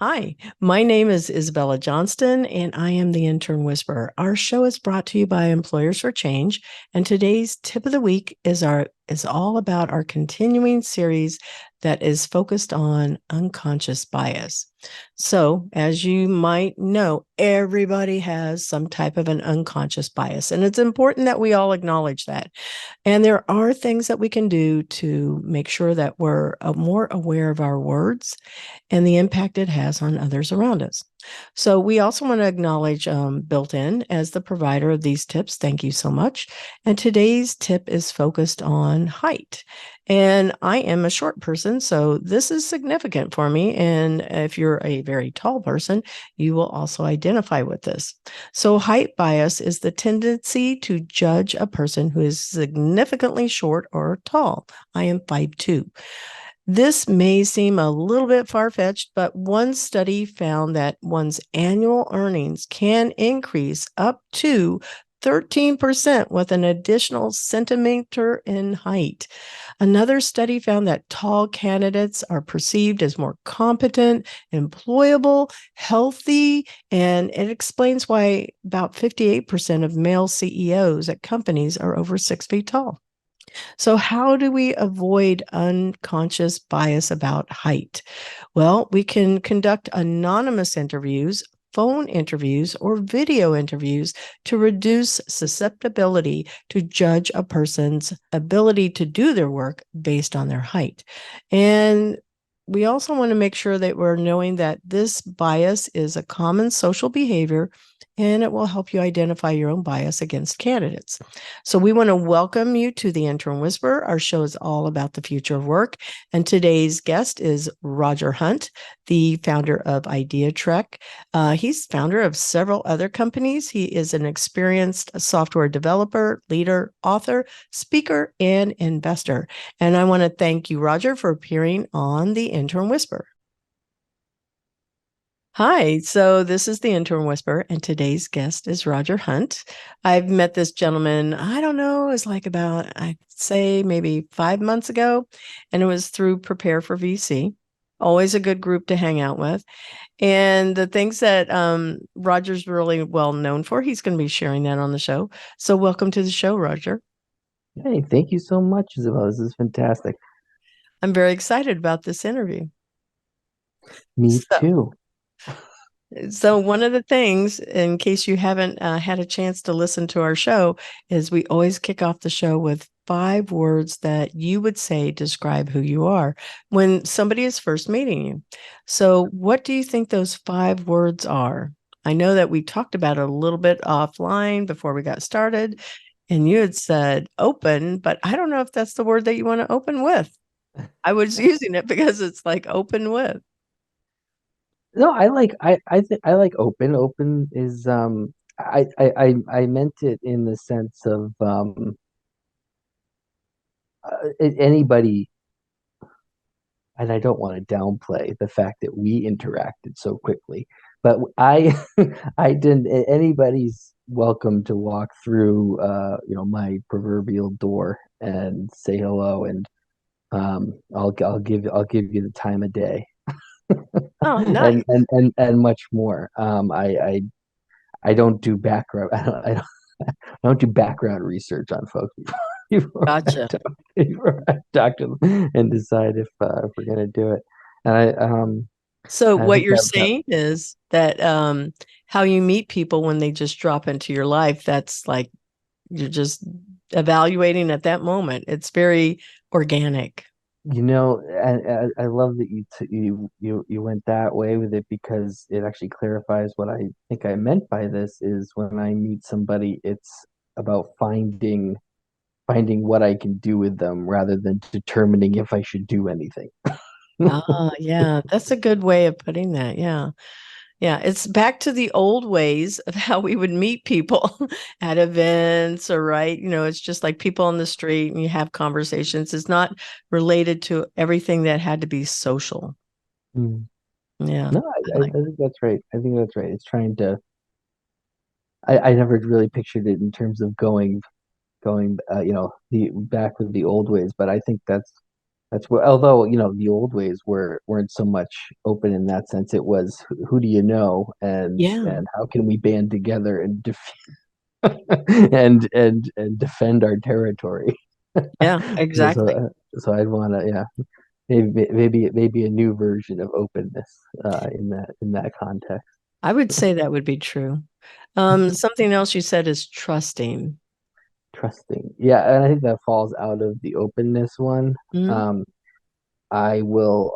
Hi, my name is Isabella Johnston, and I am the Intern Whisperer. Our show is brought to you by Employers for Change, and today's tip of the week is all about our continuing series that is focused on unconscious bias. So, as you might know, everybody has some type of an unconscious bias, and it's important that we all acknowledge that. And there are things that we can do to make sure that we're more aware of our words and the impact it has on others around us. So, we also want to acknowledge Built In as the provider of these tips. Thank you so much. And today's tip is focused on height. And I am a short person, so this is significant for me. And if you're a very tall person, you will also identify with this. So, height bias is the tendency to judge a person who is significantly short or tall. I am 5'2". This may seem a little bit far-fetched, but one study found that one's annual earnings can increase up to 13% with an additional centimeter in height. Another study found that tall candidates are perceived as more competent, employable, healthy, and it explains why about 58% of male CEOs at companies are over 6 feet tall. So, how do we avoid unconscious bias about height? Well, we can conduct anonymous interviews, phone interviews, or video interviews to reduce susceptibility to judge a person's ability to do their work based on their height. And we also want to make sure that we're knowing that this bias is a common social behavior and it will help you identify your own bias against candidates. So we want to welcome you to the Intern Whisperer. Our show is all about the future of work. And today's guest is Roger Hunt, the founder of Idea Trek. He's founder of several other companies. He is an experienced software developer, leader, author, speaker, and investor. And I want to thank you, Roger, for appearing on the Intern Whisperer. Hi, so this is the Intern Whisperer, and today's guest is Roger Hunt. I've met this gentleman, I don't know, it's like about, I'd say maybe 5 months ago, and it was through Prepare for VC. Always a good group to hang out with. And the things that Roger's really well known for, he's going to be sharing that on the show. So welcome to the show, Roger. Hey, thank you so much, Isabel. This is fantastic. I'm very excited about this interview. Me So, too. So one of the things, in case you haven't had a chance to listen to our show, is we always kick off the show with 5 words that you would say describe who you are when somebody is first meeting you. So what do you think those 5 words are? I know that we talked about it a little bit offline before we got started, and you had said open, but I don't know if that's the word that you want to open with. I was using it because it's like open with. No, I like open. Open is I meant it in the sense of anybody, and I don't want to downplay the fact that we interacted so quickly, but I I didn't anybody's welcome to walk through my proverbial door and say hello, and I'll give you the time of day. Oh, and nice. and and and much more. I don't do background. I don't do background research on folks Gotcha. before I talk to them and decide if we're gonna do it. And So I what think you're that saying is that how you meet people when they just drop into your life, that's like you're just evaluating at that moment. It's very organic. I love that you went that way with it because it actually clarifies what I think I meant by this is when I meet somebody, it's about finding what I can do with them rather than determining if I should do anything. Ah, yeah, that's a good way of putting that. Yeah. Yeah, it's back to the old ways of how we would meet people at events or right, it's just like people on the street and you have conversations. It's not related to everything that had to be social. Mm. Yeah. No, I I like think that's right. I think that's right. It's trying to. I never really pictured it in terms of going the back with the old ways, but I think That's what, although, the old ways weren't so much open in that sense. It was who do you know, Yeah. and how can we band together and and defend our territory. Yeah, So, so, exactly. uh, so I'd want to, yeah, maybe a new version of openness in that context. I would say that would be true. Something else you said is trusting. Trusting, yeah, and I think that falls out of the openness one. Mhm. Um, I will,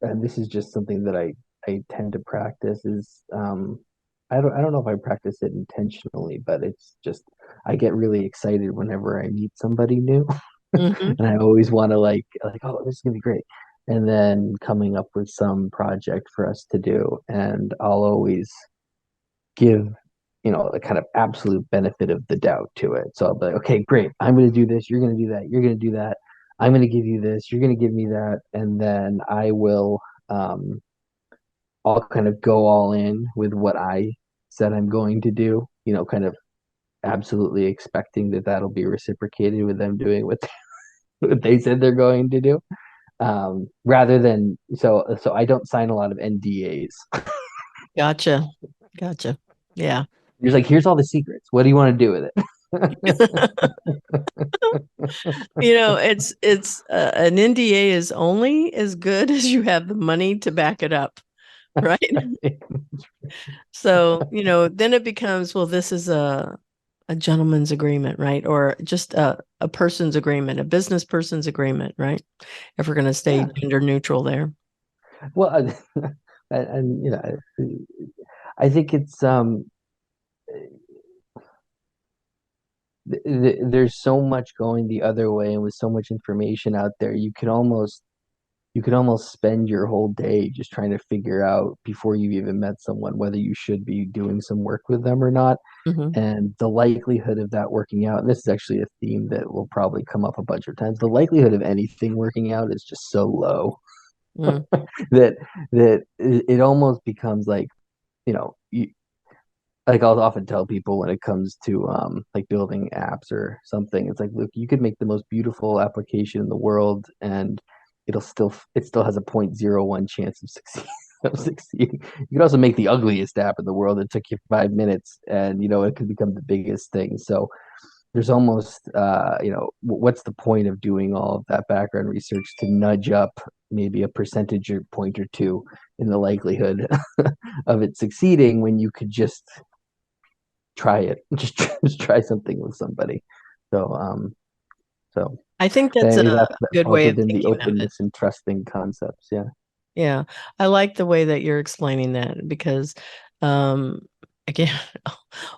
and this is just something that I tend to practice is I don't know if I practice it intentionally, but it's just I get really excited whenever I meet somebody new. Mhm. And I always want to like, oh, this is gonna be great. And then coming up with some project for us to do, and I'll always give, the kind of absolute benefit of the doubt to it. So I'll be like, okay, great, I'm gonna do this, you're gonna do that, you're gonna do that, I'm gonna give you this, you're gonna give me that, and then um I'll kind of go all in with what I said I'm going to do, kind of absolutely expecting that that'll be reciprocated with them doing what they said they're going to do. Rather than so I don't sign a lot of NDAs. Gotcha. Gotcha. Yeah. You're like, here's all the secrets. What do you want to do with it? It's an NDA is only as good as you have the money to back it up, right? So, then it becomes, well, this is a gentleman's agreement, right? Or just a person's agreement, a business person's agreement, right? If we're going to stay Yeah. gender neutral there. Well, and I think it's there's so much going the other way, and with so much information out there, you can almost spend your whole day just trying to figure out before you've even met someone whether you should be doing some work with them or not. Hmm. And the likelihood of that working out, and this is actually a theme that will probably come up a bunch of times, the likelihood of anything working out is just so low Mm. that it almost becomes like, you, like I'll often tell people when it comes to like building apps or something, it's like, look, you could make the most beautiful application in the world, and it still has a 0.01 chance of succeeding. Of succeeding. You could also make the ugliest app in the world that took you 5 minutes, and it could become the biggest thing. So there's almost what's the point of doing all of that background research to nudge up maybe a percentage or point or two in the likelihood of it succeeding when you could just try it. Just try something with somebody. So so I think that's maybe a that good falls way of within the thinking of it. openness and trusting concepts. Yeah. Yeah. I like the way that you're explaining that because, um, again,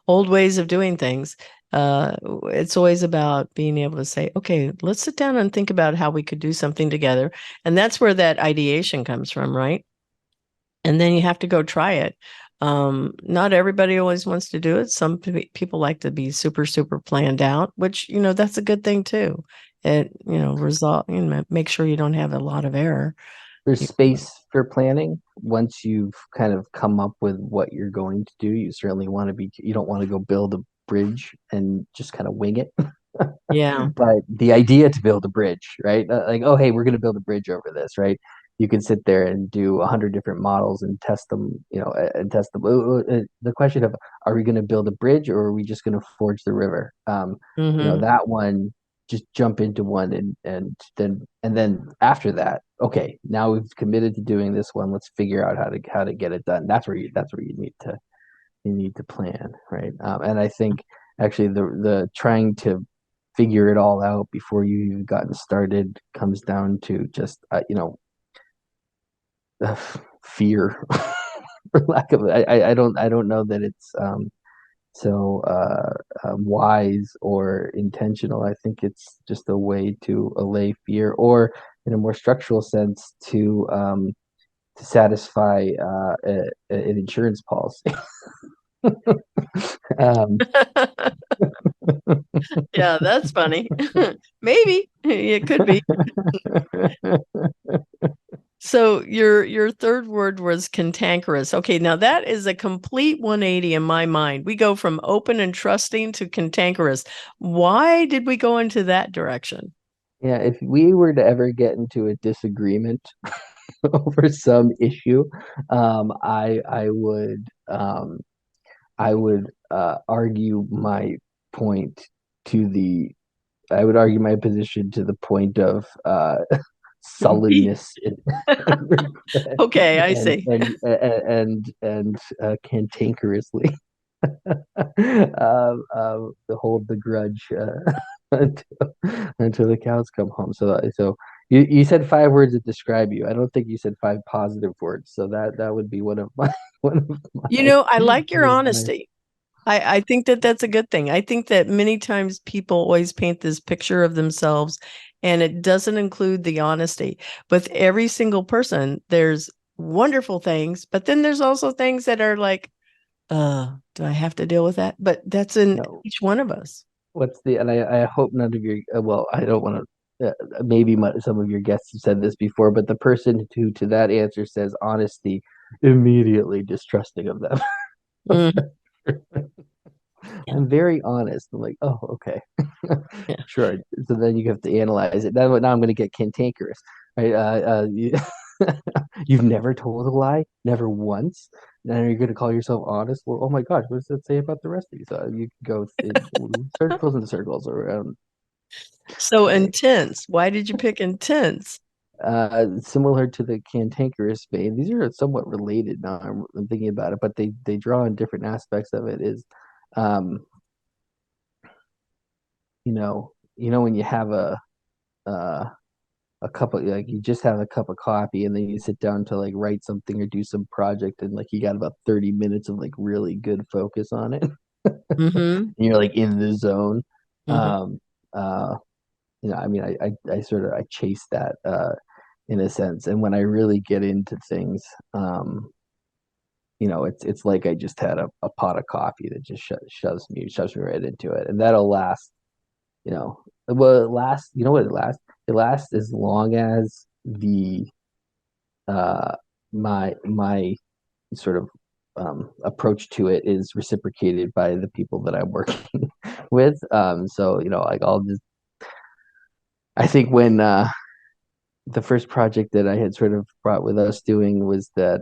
old ways of doing things. It's always about being able to say, okay, let's sit down and think about how we could do something together. And that's where that ideation comes from, right? And then you have to go try it. Not everybody always wants to do it. Some people like to be super, super planned out, which, that's a good thing too. It, make sure you don't have a lot of error. There's You- space for planning once you've kind of come up with what you're going to do. You don't want to go build a bridge and just kind of wing it. Yeah. But the idea to build a bridge, right? Like, oh, hey, we're going to build a bridge over this, right? You can sit there and do 100 different models and test them, and test them. The question of, are we going to build a bridge, or are we just going to forge the river? Hmm. That one, just jump into one, and then after that, okay, now we've committed to doing this one. Let's figure out how to get it done. That's where you need to plan, right? And I think actually the trying to figure it all out before you've even gotten started comes down to just fear, for lack of I don't know that it's so wise or intentional. I think it's just a way to allay fear, or in a more structural sense, to satisfy an insurance policy. um, Yeah, that's funny. Maybe it could be. So your third word was cantankerous. Okay, now that is a complete 180 in my mind. We go from open and trusting to cantankerous. Why did we go into that direction? Yeah, if we were to ever get into a disagreement over some issue, I would argue my point to the I would argue my position to the point of sullenness and regret Okay, I see. and cantankerously to hold the grudge until, until the cows come home. So you said 5 words that describe you. I don't think you said 5 positive words. So that would be one of my one of my I like your one of my honesty. I think that that's a good thing. I think that many times people always paint this picture of themselves and it doesn't include the honesty. With every single person, there's wonderful things, but then there's also things that are like, do I have to deal with that? But that's in no. each one of us. What's the and I hope none of your well I don't want to maybe some of your guests have said this before, but the person who to that answer says honesty immediately distrusting of them. Mhm. Yeah. I'm very honest. I'm like, oh, okay, Yeah. sure. So then you have to analyze it. Now I'm going to get cantankerous, right? You've never told a lie, never once. Now you're going to call yourself honest. Well, oh my gosh, what does that say about the rest of you? So you can go in circles and circles around. So Right. intense. Why did you pick intense? Similar to the cantankerous vein, these are somewhat related now. I'm thinking about it, but they draw on different aspects of it. Is um, when you have uh, a cup of like you just have a cup of coffee and then you sit down to like write something or do some project and like you got about 30 minutes of like really good focus on it. Mm-hmm. And you're like in the zone. Mm-hmm. Um, uh, I mean, I sort of I chase that in a sense, and when I really get into things, it's like I just had a pot of coffee that just shoves me right into it, and that'll last. Well, it lasts. You know what it lasts? It lasts as long as the uh my sort of approach to it is reciprocated by the people that I'm working with. So like I think when the first project that I had sort of brought with us doing was that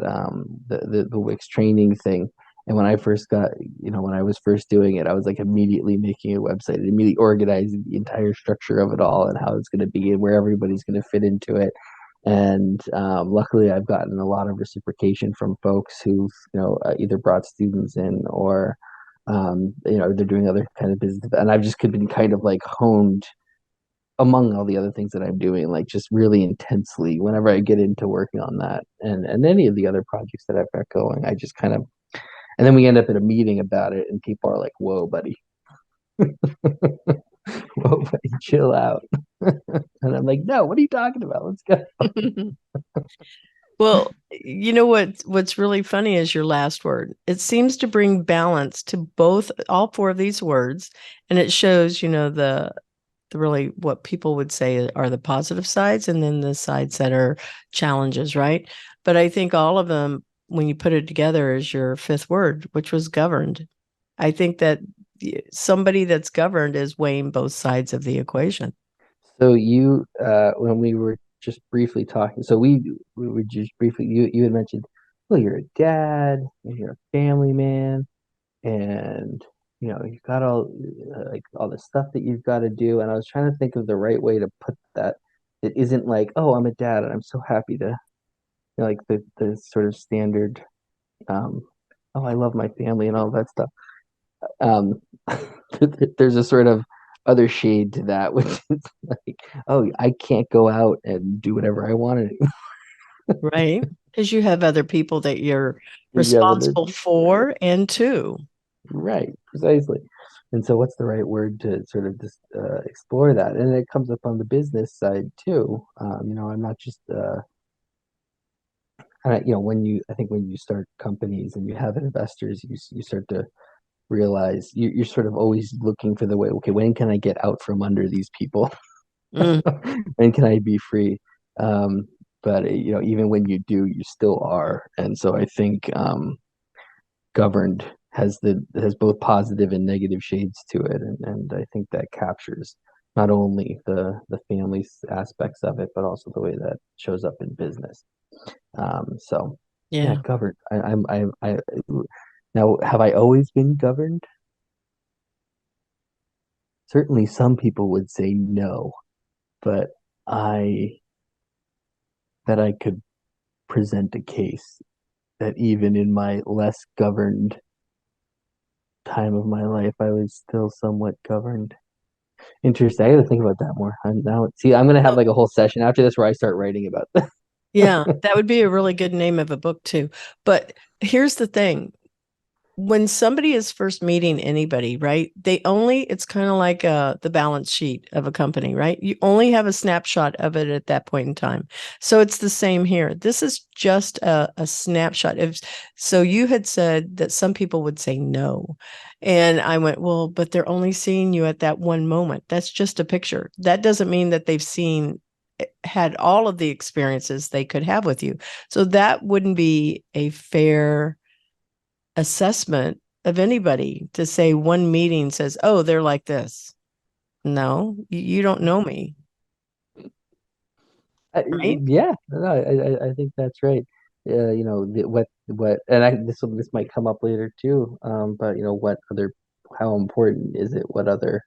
the Wix training thing. And when I first got, when I was first doing it, I was like immediately making a website, immediately organizing the entire structure of it all and how it's going to be and where everybody's going to fit into it. And luckily, I've gotten a lot of reciprocation from folks who've, either brought students in or, they're doing other kind of business. And I've just been kind of like honed among all the other things that I'm doing, like just really intensely whenever I get into working on that and any of the other projects that I've got going, I just kind of and then we end up at a meeting about it and people are like, whoa, buddy, whoa, buddy, chill out. And I'm like, no, what are you talking about? Let's go. Well, what's really funny is your last word. It seems to bring balance to all four of these words, and it shows, the really what people would say are the positive sides and then the sides that are challenges, right? But I think all of them, when you put it together, is your fifth word, which was governed. I think that somebody that's governed is weighing both sides of the equation. So when we were just briefly talking, so we were just briefly, you had mentioned, well, you're a dad, and you're a family man, and you've got all the stuff that you've got to do. And I was trying to think of the right way to put that. It isn't like, oh, I'm a dad and I'm so happy to, like the sort of standard, um, oh, I love my family and all that stuff. Um, there's a sort of other shade to that, which is like, oh, I can't go out and do whatever I want to do. Right? Because you have other people that you're You have other responsible people, right? for and to. Right, precisely. And so, what's the right word to sort of just explore that? And it comes up on the business side too. I'm not just, I think when you start companies and you have investors, you start to realize you're sort of always looking for the way, okay, when can I get out from under these people? Mm, When can I be free? Um, but even when you do, you still are. And so I think governed has both positive and negative shades to it, and I think that captures not only the family aspects of it, but also the way that shows up in business. So yeah, Yeah. governed. I now have I always been governed? Certainly, some people would say no, but I that I could present a case that even in my less governed time of my life, I was still somewhat governed. Interesting. I got to think about that more. I'm gonna have Oh, like a whole session after this where I start writing about this. yeah, that would be a really good name of a book too. But here's the thing. When somebody is first meeting anybody, right? It's kind of like the balance sheet of a company, right? You only have a snapshot of it at that point in time. So it's the same here. This is just a snapshot. So you had said that some people would say no. And I went, well, but they're only seeing you at that one moment. That's just a picture. That doesn't mean that had all of the experiences they could have with you. So that wouldn't be a fair assessment of anybody to say one meeting says, oh, they're like this. No, you don't know me, right? Yeah, no, I think that's right. And this might come up later too. But how important is it? What other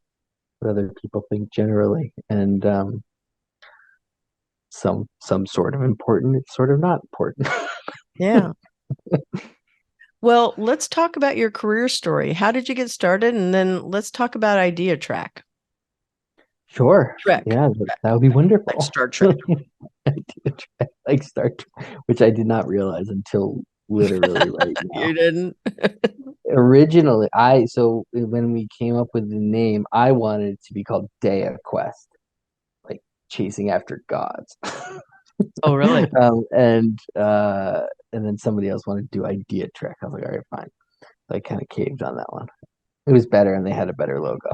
people think generally, and some sort of important, it's sort of not important. Yeah. Well, let's talk about your career story. How did you get started? And then let's talk about idea track. Sure, Trek, yeah, that would be like wonderful. Star Trek. Like Star Trek, which I did not realize until literally right now. You didn't? Originally, I so when we came up with the name, I wanted it to be called Dea Quest, like chasing after gods. Oh, really? And then somebody else wanted to do Idea Trek. I was like, all right, fine. So I kind of caved on that one. It was better, and they had a better logo.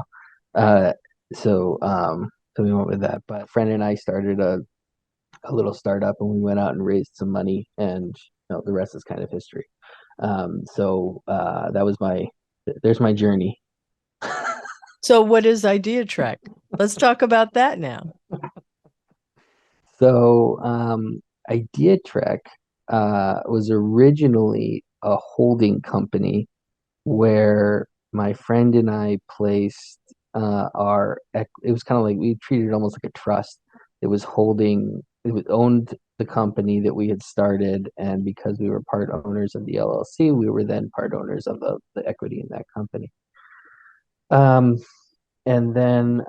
Uh, so we went with that. But a friend and I started a little startup, and we went out and raised some money, and the rest is kind of history. That was there's my journey. So, what is idea track? Let's talk about that now. So, Idea Trek was originally a holding company where my friend and I placed it was kind of like we treated it almost like a trust. It was owned the company that we had started, and because we were part owners of the LLC, we were then part owners of the equity in that company. Um, and then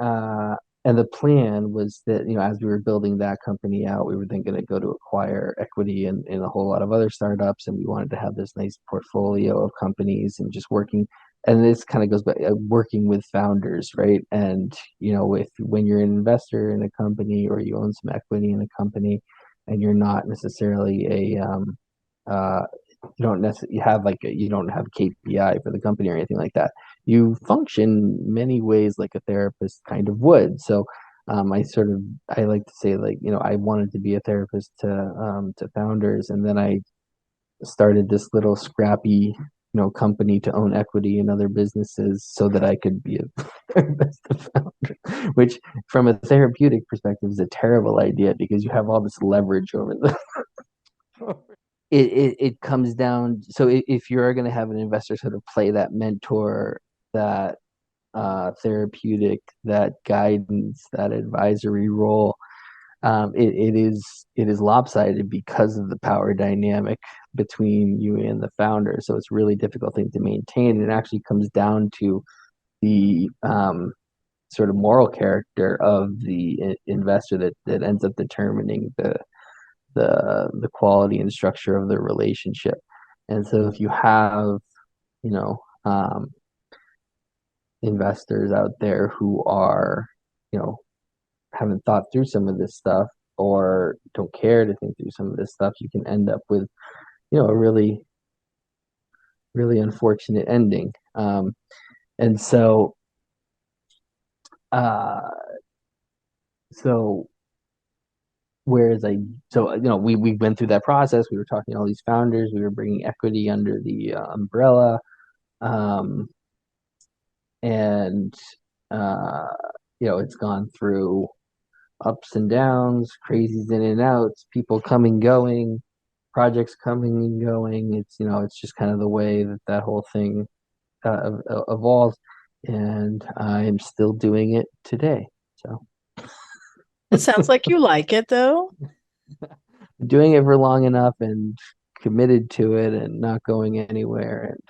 and the plan was that, as we were building that company out, we were then going to go to acquire equity in a whole lot of other startups, and we wanted to have this nice portfolio of companies and just working. And this kind of goes back working with founders, right? And if when you're an investor in a company or you own some equity in a company, and you're not necessarily uh, you don't necessarily have you don't have KPI for the company or anything like that. You function many ways like a therapist kind of would. So I like to say, I wanted to be a therapist to founders, and then I started this little scrappy company to own equity in other businesses so that I could be a therapist to founder, which from a therapeutic perspective is a terrible idea because you have all this leverage over the it comes down. So if you're going to have an investor sort of play that mentor, that therapeutic, that guidance, that advisory role, it is lopsided because of the power dynamic between you and the founder. So it's a really difficult thing to maintain. It actually comes down to the sort of moral character of the investor that ends up determining the quality and structure of the relationship. And so if you have, you know, investors out there who are, you know, haven't thought through some of this stuff or don't care to think through some of this stuff, you can end up with, a really, really unfortunate ending. And so, uh, so whereas we went through that process. We were talking to all these founders. We were bringing equity under the umbrella. Um, and uh, it's gone through ups and downs, crazies in and outs, people coming, going, projects coming and going. It's just kind of the way that whole thing evolves, and I'm still doing it today. So It sounds like you like it though. doing it for long enough and committed to it and not going anywhere. And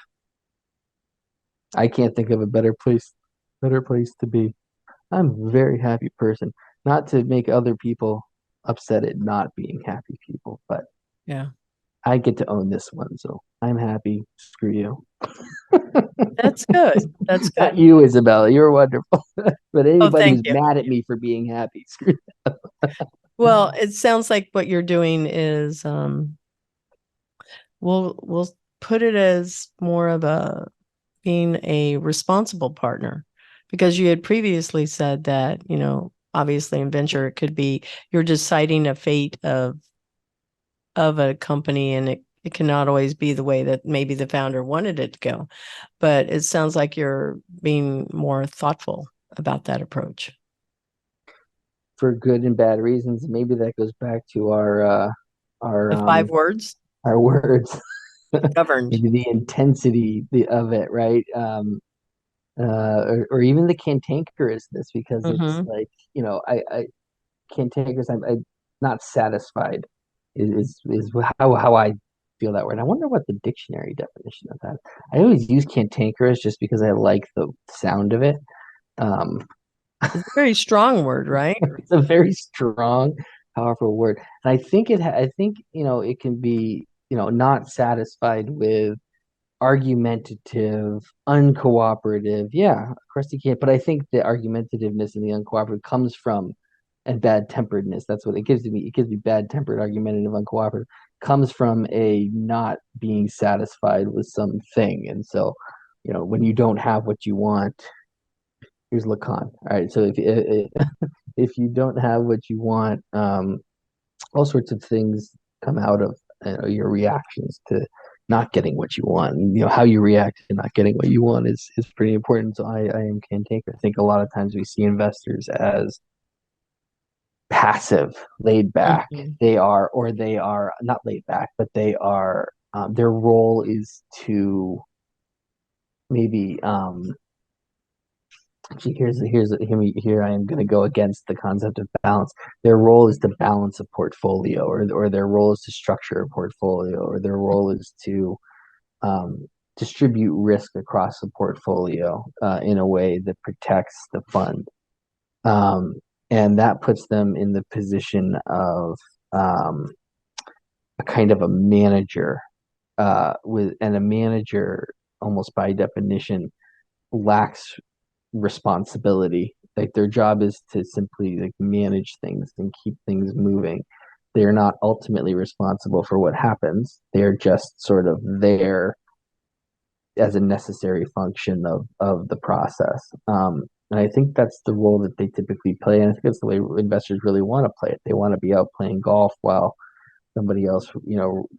I can't think of a better place to be. I'm a very happy person. Not to make other people upset at not being happy people, but Yeah. I get to own this one, so I'm happy. Screw you. That's good. That's Not good. you, Isabella. You're wonderful. But Oh, anybody thank who's you. mad at me for being happy, screw. Well, it sounds like what you're doing is we'll put it as more of a being a responsible partner, because you had previously said that, obviously in venture it could be you're deciding a fate of a company, and it cannot always be the way that maybe the founder wanted it to go. But it sounds like you're being more thoughtful about that approach. For good and bad reasons. Maybe that goes back to our The five words: our words. governed. Maybe the intensity of it, right? Or even the cantankerousness, because it's Mm-hmm. like, I cantankerous. I'm not satisfied. Is how I feel that word. I wonder what the dictionary definition of that. I always use cantankerous just because I like the sound of it. Um, It's a very strong word, right? it's a very strong, powerful word, and I think it can be not satisfied with argumentative, uncooperative. Yeah, of course you can't. But I think the argumentativeness and the uncooperative comes from, and bad temperedness. That's what it gives me. It gives me bad tempered, argumentative, uncooperative. Comes from a not being satisfied with something. And so, when you don't have what you want, here's Lacan. All right. So if you don't have what you want, all sorts of things come out of your reactions to not getting what you want. And, how you react to not getting what you want is pretty important. So I am cantankerous. I think a lot of times we see investors as passive, laid back. Mm-hmm. They are not laid back, but they are. Their role is to maybe. Actually, here I am going to go against the concept of balance. Their role is to balance a portfolio, or their role is to structure a portfolio, or their role is to distribute risk across the portfolio in a way that protects the fund. Um, and that puts them in the position of um, a kind of a manager, and a manager almost by definition lacks responsibility. Like their job is to simply like manage things and keep things moving. They're not ultimately responsible for what happens. They're just sort of there as a necessary function of the process. And I think that's the role that they typically play. And I think that's the way investors really want to play it. They want to be out playing golf while somebody else,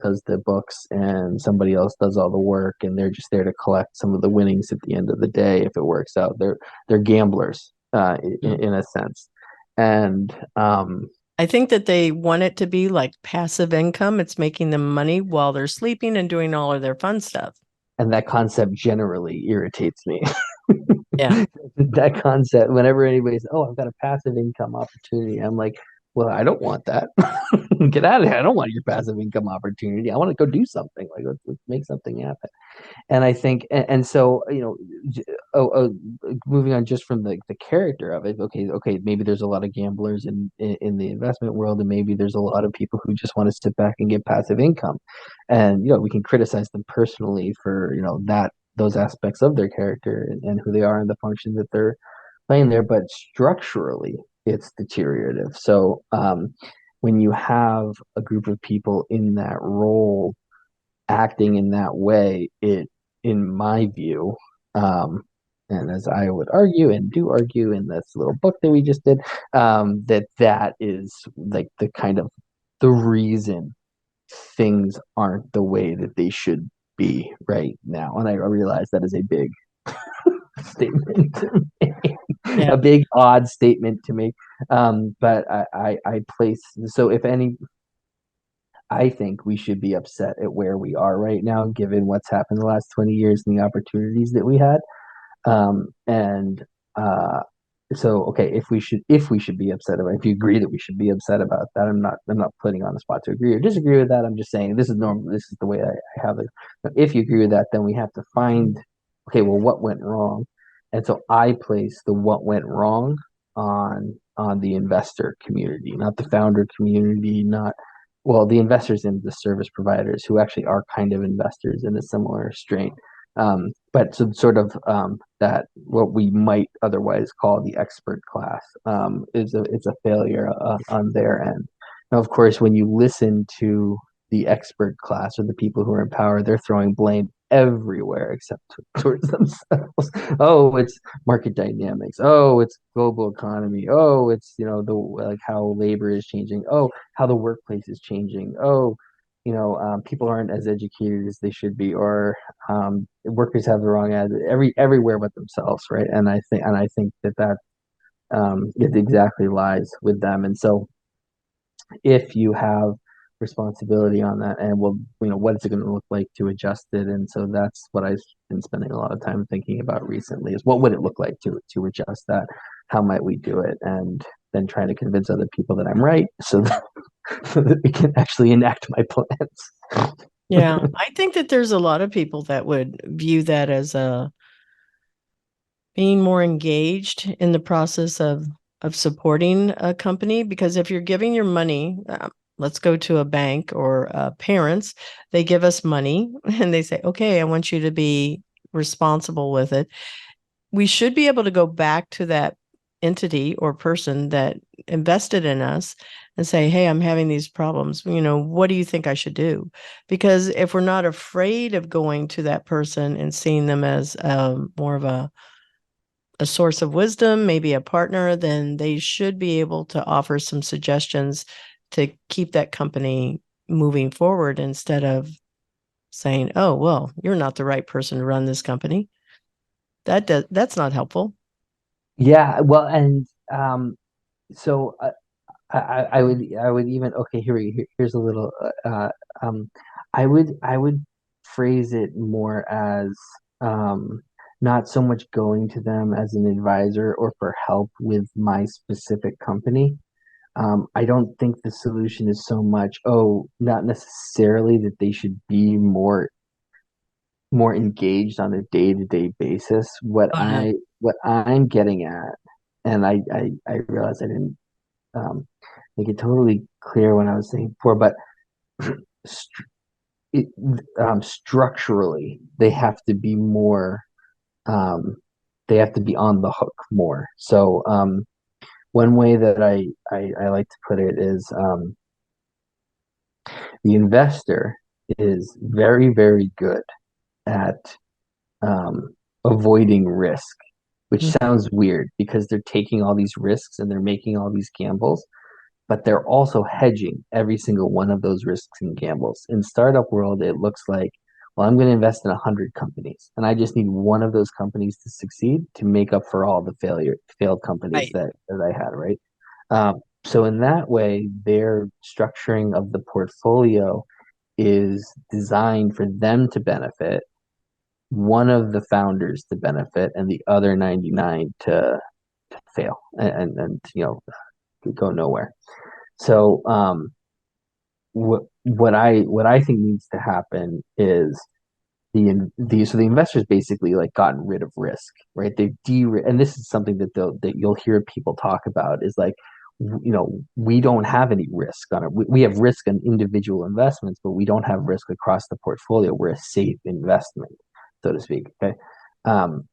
does the books and somebody else does all the work, and they're just there to collect some of the winnings at the end of the day if it works out. They're gamblers, in a sense. And I think that they want it to be like passive income. It's making them money while they're sleeping and doing all of their fun stuff. that concept generally irritates me. Yeah. That concept, whenever anybody says, "Oh, I've got a passive income opportunity," I'm like, "Well, I don't want that. Get out of here. I don't want your passive income opportunity. I want to go do something. Like, let's make something happen." And I think, and so, moving on just from the character of it. Okay, maybe there's a lot of gamblers in the investment world, and maybe there's a lot of people who just want to sit back and get passive income. And we can criticize them personally for that those aspects of their character and who they are and the function that they're playing there, but structurally it's deteriorative. So when you have a group of people in that role acting in that way, in my view, and as I would argue and do argue in this little book that we just did, that is like the kind of the reason things aren't the way that they should be right now. And I realize that is a big statement to make. Yeah. a big odd statement to make. But I place, so if any, I think we should be upset at where we are right now, given what's happened the last 20 years and the opportunities that we had. And so, okay, if we should be upset about, if you agree that we should be upset about that, I'm not putting on the spot to agree or disagree with that. I'm just saying this is normal. This is the way I have it. If you agree with that, then we have to find, okay, well, what went wrong? And so I place the what went wrong on the investor community, not the founder community, not well, the investors and the service providers who actually are kind of investors in a similar strain. But so sort of that what we might otherwise call the expert class is it's a failure on their end. Now, of course, when you listen to the expert class or the people who are in power, they're throwing blame everywhere except towards themselves. Oh, it's market dynamics. Oh, it's global economy. Oh, it's the like how labor is changing. Oh, how the workplace is changing. Oh, people aren't as educated as they should be, or workers have the wrong ad everywhere but themselves, right? And I think that it exactly lies with them. And so if you have responsibility on that, and well, what is it going to look like to adjust it? And so that's what I've been spending a lot of time thinking about recently, is what would it look like to adjust that? How might we do it? And then trying to convince other people that I'm right, so that we can actually enact my plans. Yeah. I think that there's a lot of people that would view that as being more engaged in the process of supporting a company, because if you're giving your money, let's go to a bank or parents, they give us money and they say, okay, I want you to be responsible with it. We should be able to go back to that entity or person that invested in us and say, hey, I'm having these problems. What do you think I should do? Because if we're not afraid of going to that person and seeing them as more of a source of wisdom, maybe a partner, then they should be able to offer some suggestions to keep that company moving forward instead of saying, oh, well, you're not the right person to run this company. That's not helpful. Yeah, well, and so I would even okay here's a little I would phrase it more as um not so much going to them as an advisor or for help with my specific company. I don't think the solution is so much, oh, not necessarily that they should be more engaged on a day-to-day basis. What Oh, no. I'm getting at, and I realized I didn't um, make it totally clear when I was saying before, but st it, structurally, they have to be more, um, they have to be on the hook more. So, one way that I like to put it is the investor is very, very good at avoiding risk, which Mhm. sounds weird because they're taking all these risks and they're making all these gambles, but they're also hedging every single one of those risks and gambles. In startup world, it looks like, well, I'm going to invest in 100 companies, and I just need one of those companies to succeed to make up for all the failed companies Right. that I had, right? So in that way, their structuring of the portfolio is designed for them to benefit, one of the founders to benefit, and the other 99 to fail and go nowhere. So what I think needs to happen is the investors basically like gotten rid of risk, right? They've de and this is something that you'll hear people talk about is like, we don't have any risk on it. We have risk on individual investments, but we don't have risk across the portfolio. We're a safe investment, so to speak. Okay. Um,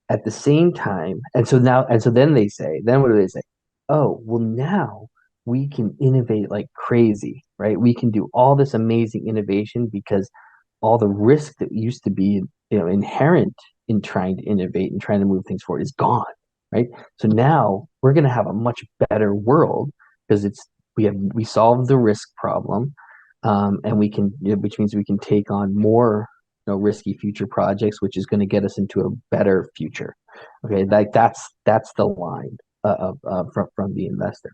at the same time, and so then they say, then what do they say? Oh, well, now we can innovate like crazy, right? We can do all this amazing innovation because all the risk that used to be, inherent in trying to innovate and trying to move things forward is gone, right? So now we're going to have a much better world because we solved the risk problem, and which means we can take on more risky future projects, which is going to get us into a better future. Okay, like that's the line from the investor,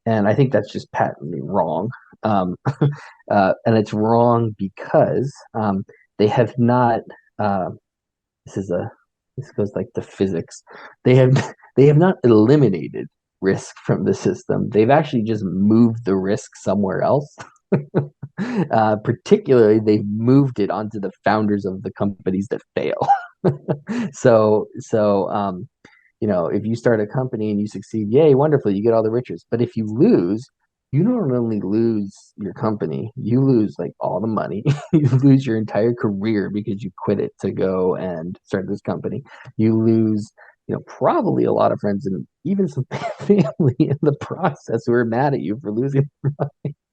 and I think that's just patently wrong. Um, and it's wrong because they have not. Uh, this is a this goes like to physics. They have they have not eliminated risk from the system. They've actually just moved the risk somewhere else. Particularly, they've moved it onto the founders of the companies that fail. So, if you start a company and you succeed, yay, wonderful, you get all the riches. But if you lose, you don't only lose your company, you lose like all the money. You lose your entire career because you quit it to go and start this company. You lose, probably a lot of friends and even some family in the process who are mad at you for losing.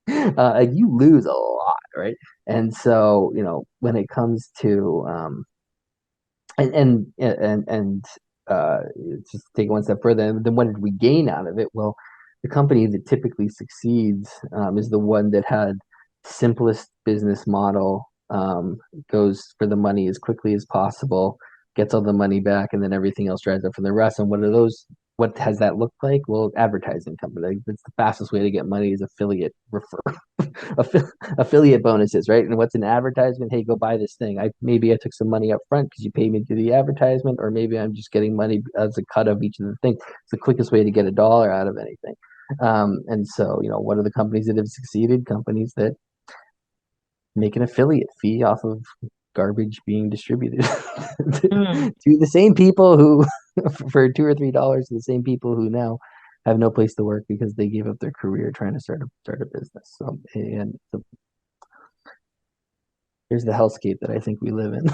You lose a lot, right? And so, when it comes to and just take it one step further, then what did we gain out of it? Well, the company that typically succeeds is the one that had simplest business model, goes for the money as quickly as possible, gets all the money back, and then everything else dries up from the rest. And what are those? What has that looked like? Well, advertising company. Like, that's the fastest way to get money is affiliate affiliate bonuses, right? And what's an advertisement? Hey, go buy this thing. Maybe I took some money up front because you paid me through the advertisement, or maybe I'm just getting money as a cut of each of the things. It's the quickest way to get a dollar out of anything. And so, what are the companies that have succeeded? Companies that make an affiliate fee off of garbage being distributed Mm. to the same people who, for $2 or $3, to the same people who now have no place to work because they gave up their career trying to start a business. So, and so here's the hellscape that I think we live in.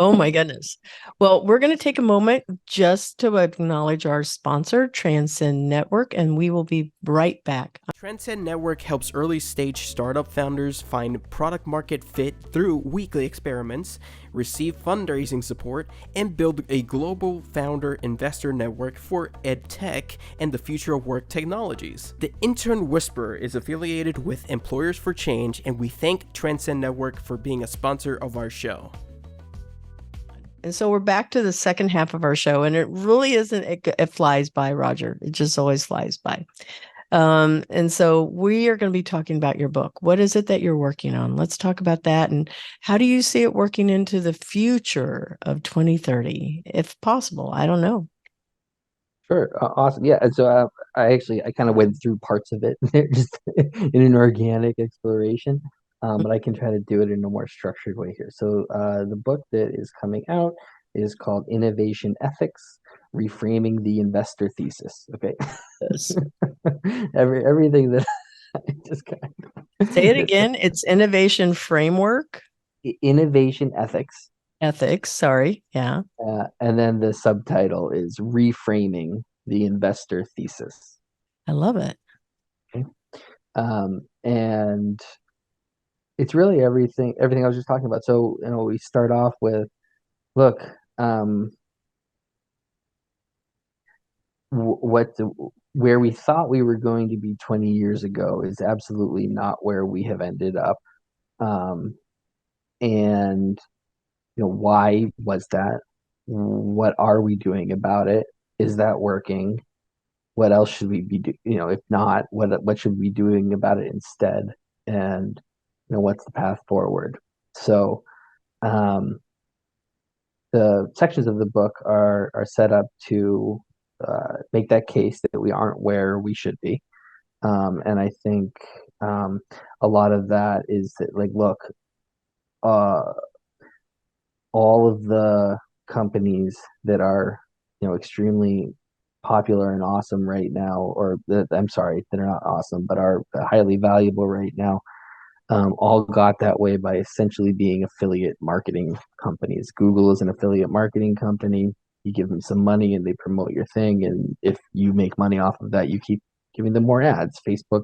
Oh my goodness. Well, we're going to take a moment just to acknowledge our sponsor, Transcend Network, and we will be right back. Transcend Network helps early stage startup founders find product market fit through weekly experiments, receive fundraising support, and build a global founder investor network for EdTech and the future of work technologies. The Intern Whisperer is affiliated with Employers for Change, and we thank Transcend Network for being a sponsor of our show. And so we're back to the second half of our show, and it really isn't, it flies by, Roger. It just always flies by. And so we are going to be talking about your book. What is it that you're working on? Let's talk about that. And how do you see it working into the future of 2030, if possible? I don't know. Sure, awesome. Yeah, and so I kind of went through parts of it just in an organic exploration, but I can try to do it in a more structured way here. So the book that is coming out is called Innovation Ethics: Reframing the Investor Thesis. Okay, Yes. everything that I just kind Say it of again. It's innovation framework, innovation ethics, ethics. Sorry. Yeah. and then the subtitle is Reframing the Investor Thesis. I love it. Okay. And it's really everything I was just talking about. So, we start off with, look, what where we thought we were going to be 20 years ago is absolutely not where we have ended up. Um, and why was that? What are we doing about it? Is that working? What else should we be doing? If not, what should we be doing about it instead? And what's the path forward? So, um, the sections of the book are set up to make that case that we aren't where we should be. And I think a lot of that is that, like, look, uh, all of the companies that are, extremely popular and awesome right now, or that, I'm sorry, that are not awesome, but are highly valuable right now, all got that way by essentially being affiliate marketing companies. Google is an affiliate marketing company. You give them some money and they promote your thing. And if you make money off of that, you keep giving them more ads. Facebook,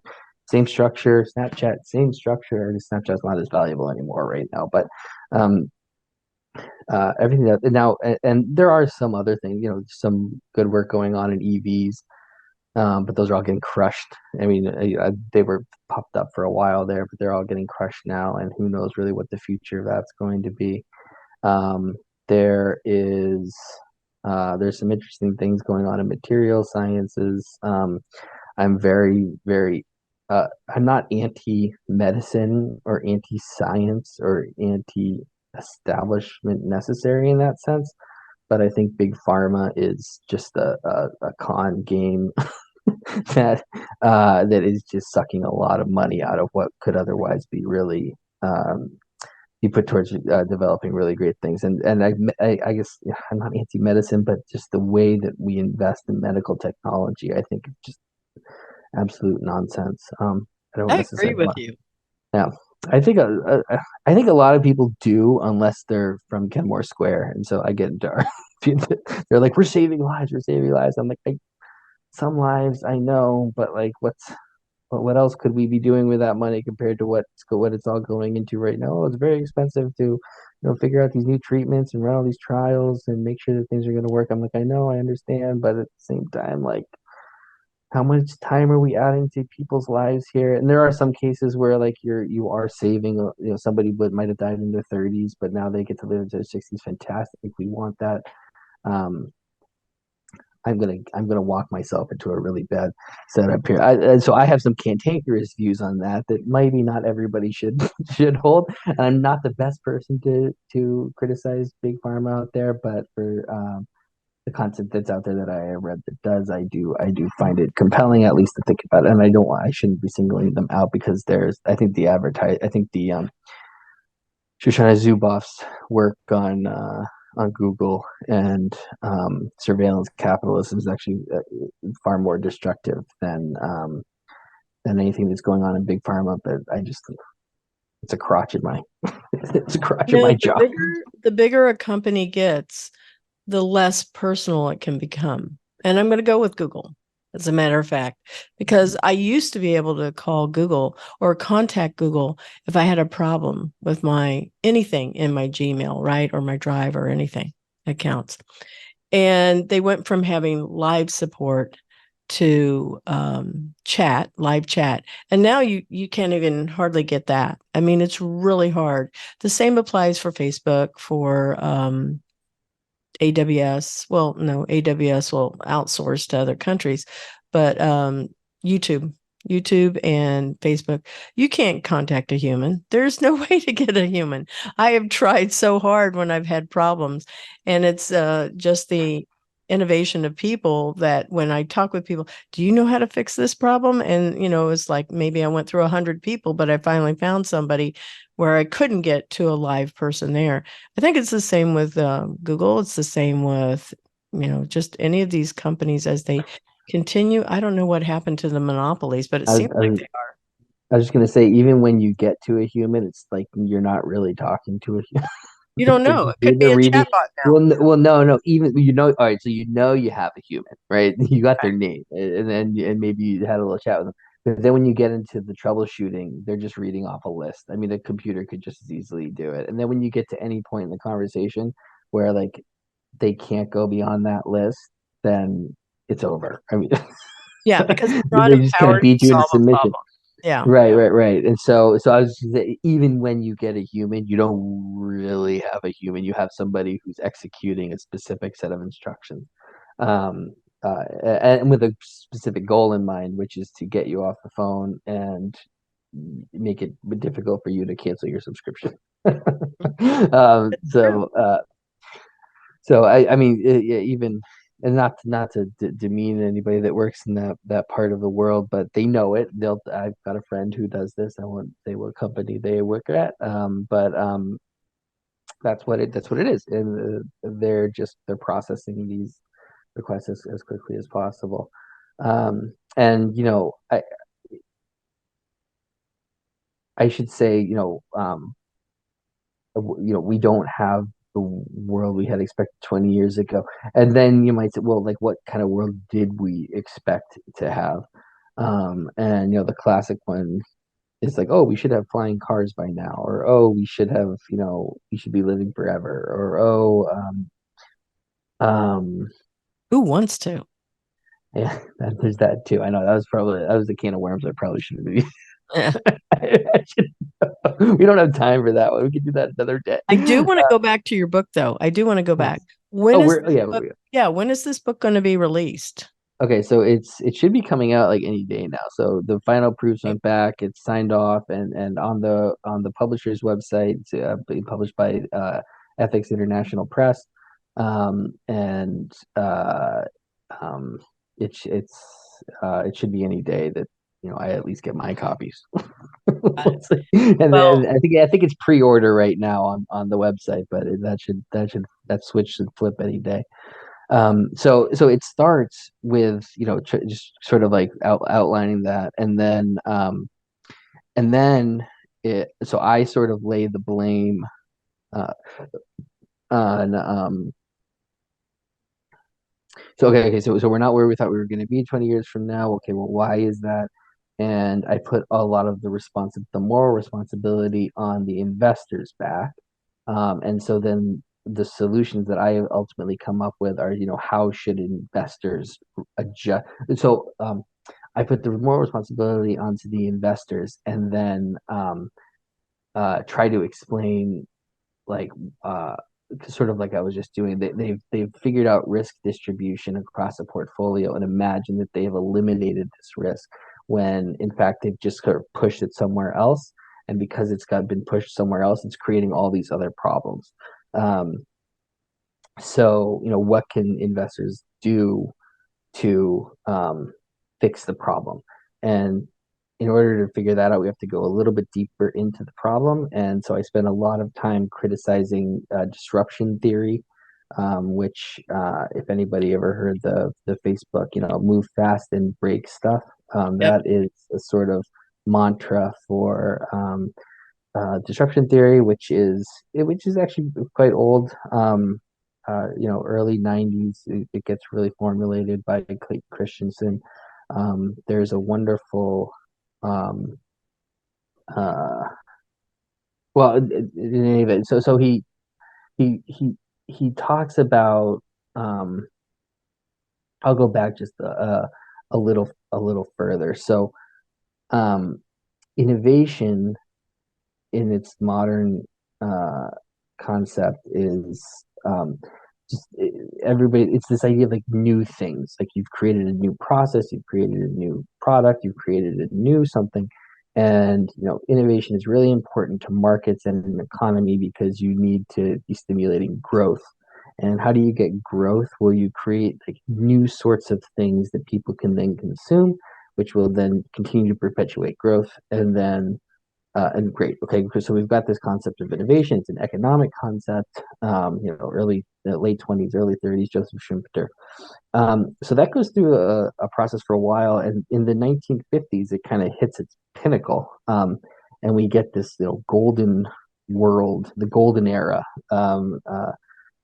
same structure. Snapchat, same structure. Snapchat's not as valuable anymore right now. But um, everything that now, and there are some other things, some good work going on in EVs, but those are all getting crushed. I mean, they were popped up for a while there, but they're all getting crushed now, and who knows really what the future of that's going to be. There is There's some interesting things going on in material sciences. I'm very, very, I'm not anti-medicine or anti-science or anti-establishment necessary in that sense, but I think big pharma is just a con game that is just sucking a lot of money out of what could otherwise be really be put towards developing really great things. And I guess I'm not anti-medicine, but just the way that we invest in medical technology, I think it's just absolute nonsense. I don't I agree necessarily with want. you. Yeah, I think I think a lot of people do, unless they're from Kenmore Square, and so I get into they're like, we're saving lives, we're saving lives. I'm like, some lives I know, but like, what else could we be doing with that money compared to what it's all going into right now? Oh, it's very expensive to, figure out these new treatments and run all these trials and make sure that things are going to work. I'm like, I know, I understand, but at the same time, like, how much time are we adding to people's lives here? And there are some cases where like you are saving, somebody would might have died in their 30s, but now they get to live into their 60s. Fantastic. We want that. Um, I'm gonna walk myself into a really bad setup here. So I have some cantankerous views on that maybe not everybody should should hold. And I'm not the best person to criticize big pharma out there, but for the content that's out there that I read that does, I do find it compelling at least to think about it. And I shouldn't be singling them out because I think the Shoshana Zuboff's work on Google and surveillance capitalism is actually far more destructive than anything that's going on in big pharma. But it's a crotch in my it's a crotch in my jaw. The bigger a company gets, the less personal it can become. And I'm going to go with Google, as a matter of fact, because I used to be able to call Google or contact Google if I had a problem with anything in my Gmail, right? Or my Drive or anything accounts. And they went from having live support to live chat. And now you can't even hardly get that. I mean, it's really hard. The same applies for Facebook, for AWS. Well, no, AWS will outsource to other countries, but YouTube, YouTube and Facebook, you can't contact a human. There's no way to get a human. I have tried so hard when I've had problems, and it's just the innovation of people that when I talk with people, do you know how to fix this problem? And, it's like maybe I went through 100 people, but I finally found somebody where I couldn't get to a live person there. I think it's the same with Google. It's the same with, just any of these companies as they continue. I don't know what happened to the monopolies, but it seems like they are. I was just gonna say, even when you get to a human, it's like you're not really talking to a human. You don't know. It could be a chatbot now. Well, no. Even all right. So you have a human, right? You got their name, and maybe you had a little chat with them. But then when you get into the troubleshooting, they're just reading off a list. I mean, a computer could just as easily do it. And then when you get to any point in the conversation where like they can't go beyond that list, then it's over. I mean, yeah, because it's not they just can't empowered beat to you into solve a submission. problem. Yeah. Right. And so I was just saying, even when you get a human, you don't really have a human. You have somebody who's executing a specific set of instructions, um, and with a specific goal in mind, which is to get you off the phone and make it difficult for you to cancel your subscription. So I mean, yeah, even and not to demean anybody that works in that part of the world, but they know it. I've got a friend who does this. I won't say what company they work at, but that's what it is, and they're processing these requests as quickly as possible. And I should say, we don't have the world we had expected 20 years ago. And then you might say, well, like, what kind of world did we expect to have? And the classic one is like, oh, we should have flying cars by now, or oh, we should have, we should be living forever, or oh, who wants to? Yeah, there's that too. I know that was the can of worms I probably shouldn't be. Yeah. We don't have time for that one. We can do that another day. I do want to go back to your book, though. I do want to go back. When is this yeah, book? Yeah, when is this book going to be released? okay, so it should be coming out like any day now. So the final proofs Okay. went back, it's signed off, and on the publisher's website, it's being published by Ethics International Press, and um, it should be any day that I at least get my copies. Got it. And then Well, I think it's pre-order right now on the website, but that switch should flip any day. So it starts with just sort of like outlining that, and then so I sort of lay the blame uh, on so we're not where we thought we were going to be 20 years from now. Okay, well, why is that? And I put a lot of the moral responsibility on the investors back. And so then the solutions that I ultimately come up with are, how should investors adjust? So I put the moral responsibility onto the investors, and then try to explain, like sort of like I was just doing. They've figured out risk distribution across a portfolio and imagine that they've eliminated this risk when in fact they've just sort of pushed it somewhere else. And because it's been pushed somewhere else, it's creating all these other problems. Um, so, what can investors do to fix the problem? And in order to figure that out, we have to go a little bit deeper into the problem. And so I spent a lot of time criticizing disruption theory, which, if anybody ever heard the Facebook, move fast and break stuff, yep. that is a sort of mantra for disruption theory, which is actually quite old. Early 90s, it gets really formulated by Clayton Christensen. There's a wonderful um, uh, well, in any event, so he he he talks about I'll go back just a little further. So um, innovation in its modern uh, concept is just everybody. It's this idea of like new things. Like you've created a new process, you've created a new product, you've created a new something, and innovation is really important to markets and an economy because you need to be stimulating growth. And how do you get growth? Well, you create like new sorts of things that people can then consume, which will then continue to perpetuate growth, and great. Okay, so we've got this concept of innovation. It's an economic concept. Late 20s, early 30s, Joseph Schumpeter. So that goes through a process for a while, and in the 1950s, it kind of hits its pinnacle, and we get this golden world, the golden era,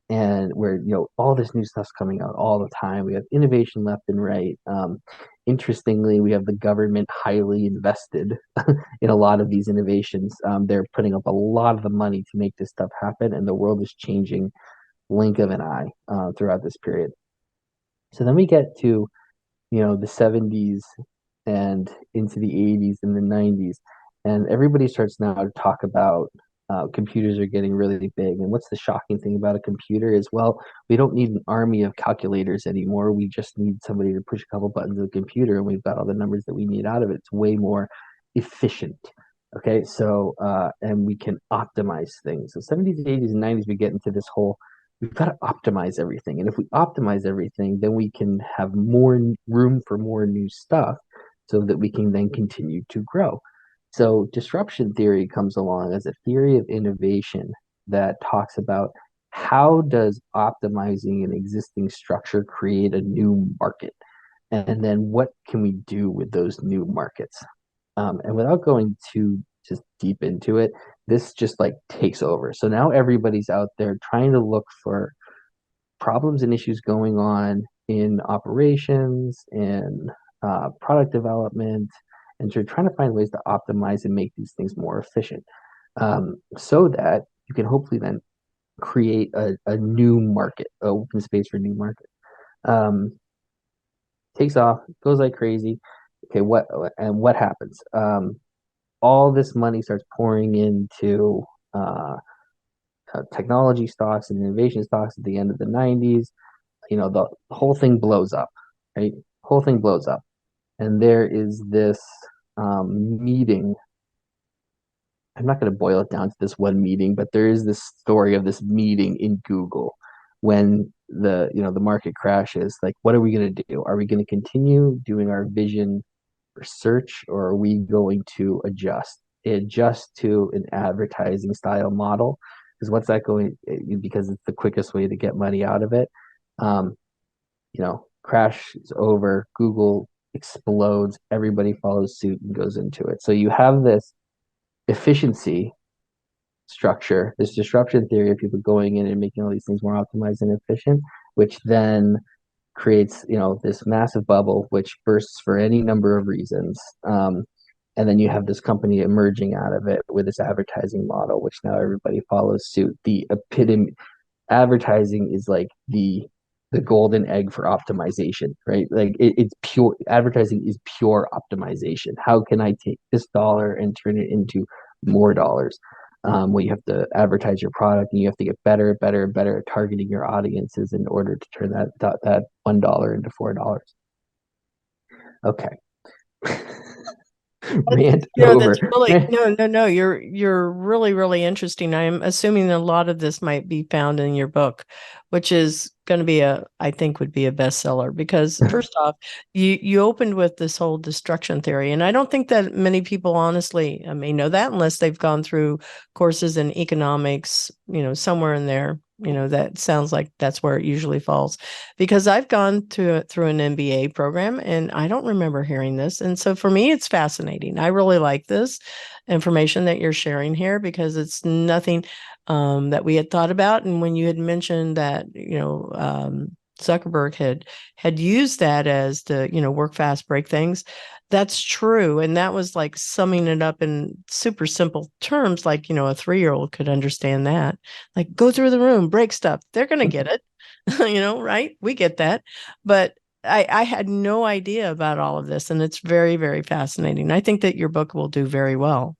and where all this new stuff's coming out all the time. We have innovation left and right. Interestingly, we have the government highly invested in a lot of these innovations. They're putting up a lot of the money to make this stuff happen, and the world is changing blink of an eye throughout this period. So then we get to the 70s and into the 80s and the 90s, and everybody starts now to talk about computers are getting really big. And what's the shocking thing about a computer is, well, we don't need an army of calculators anymore. We just need somebody to push a couple buttons of the computer, and we've got all the numbers that we need out of it. It's way more efficient. Okay, so and we can optimize things. So 70s, 80s, and 90s, we get into this whole we've got to optimize everything. And if we optimize everything, then we can have more room for more new stuff so that we can then continue to grow. So disruption theory comes along as a theory of innovation that talks about how does optimizing an existing structure create a new market? And then what can we do with those new markets? And without going too just deep into it, this just like takes over. So now everybody's out there trying to look for problems and issues going on in operations and product development, and you're trying to find ways to optimize and make these things more efficient, so that you can hopefully then create a new market, open space for a new market. Takes off, goes like crazy. Okay, what happens? All this money starts pouring into technology stocks and innovation stocks at the end of the 90s. The whole thing blows up, right? Whole thing blows up. And there is this meeting. I'm not going to boil it down to this one meeting, but there is this story of this meeting in Google when the market crashes. Like, what are we going to do? Are we going to continue doing our vision research, or are we going to adjust to an advertising style model? Because what's that going? Because it's the quickest way to get money out of it. Um, Crash is over. Google explodes. Everybody follows suit and goes into it. So you have this efficiency structure, this disruption theory of people going in and making all these things more optimized and efficient, which then creates this massive bubble which bursts for any number of reasons. And then you have this company emerging out of it with this advertising model, which now everybody follows suit. The epitome advertising is like the golden egg for optimization, right? Like it's pure advertising is pure optimization. How can I take this dollar and turn it into more dollars? Well, you have to advertise your product, and you have to get better, better, better at targeting your audiences in order to turn that $1 into $4. Okay. Rant over. That's really no. You're really, really interesting. I'm assuming a lot of this might be found in your book, which is going to be I think would be a bestseller, because first off, you opened with this whole destruction theory, and I don't think that many people honestly may know that unless they've gone through courses in economics, somewhere in there. That sounds like that's where it usually falls, because I've gone through an MBA program and I don't remember hearing this. And so for me, it's fascinating. I really like this information that you're sharing here, because it's nothing that we had thought about. And when you had mentioned that, Zuckerberg had used that as the, work fast, break things. That's true. And that was like summing it up in super simple terms, like, a 3-year-old could understand that. Like, go through the room, break stuff. They're going to get it, right? We get that. But I had no idea about all of this. And it's very, very fascinating. I think that your book will do very well.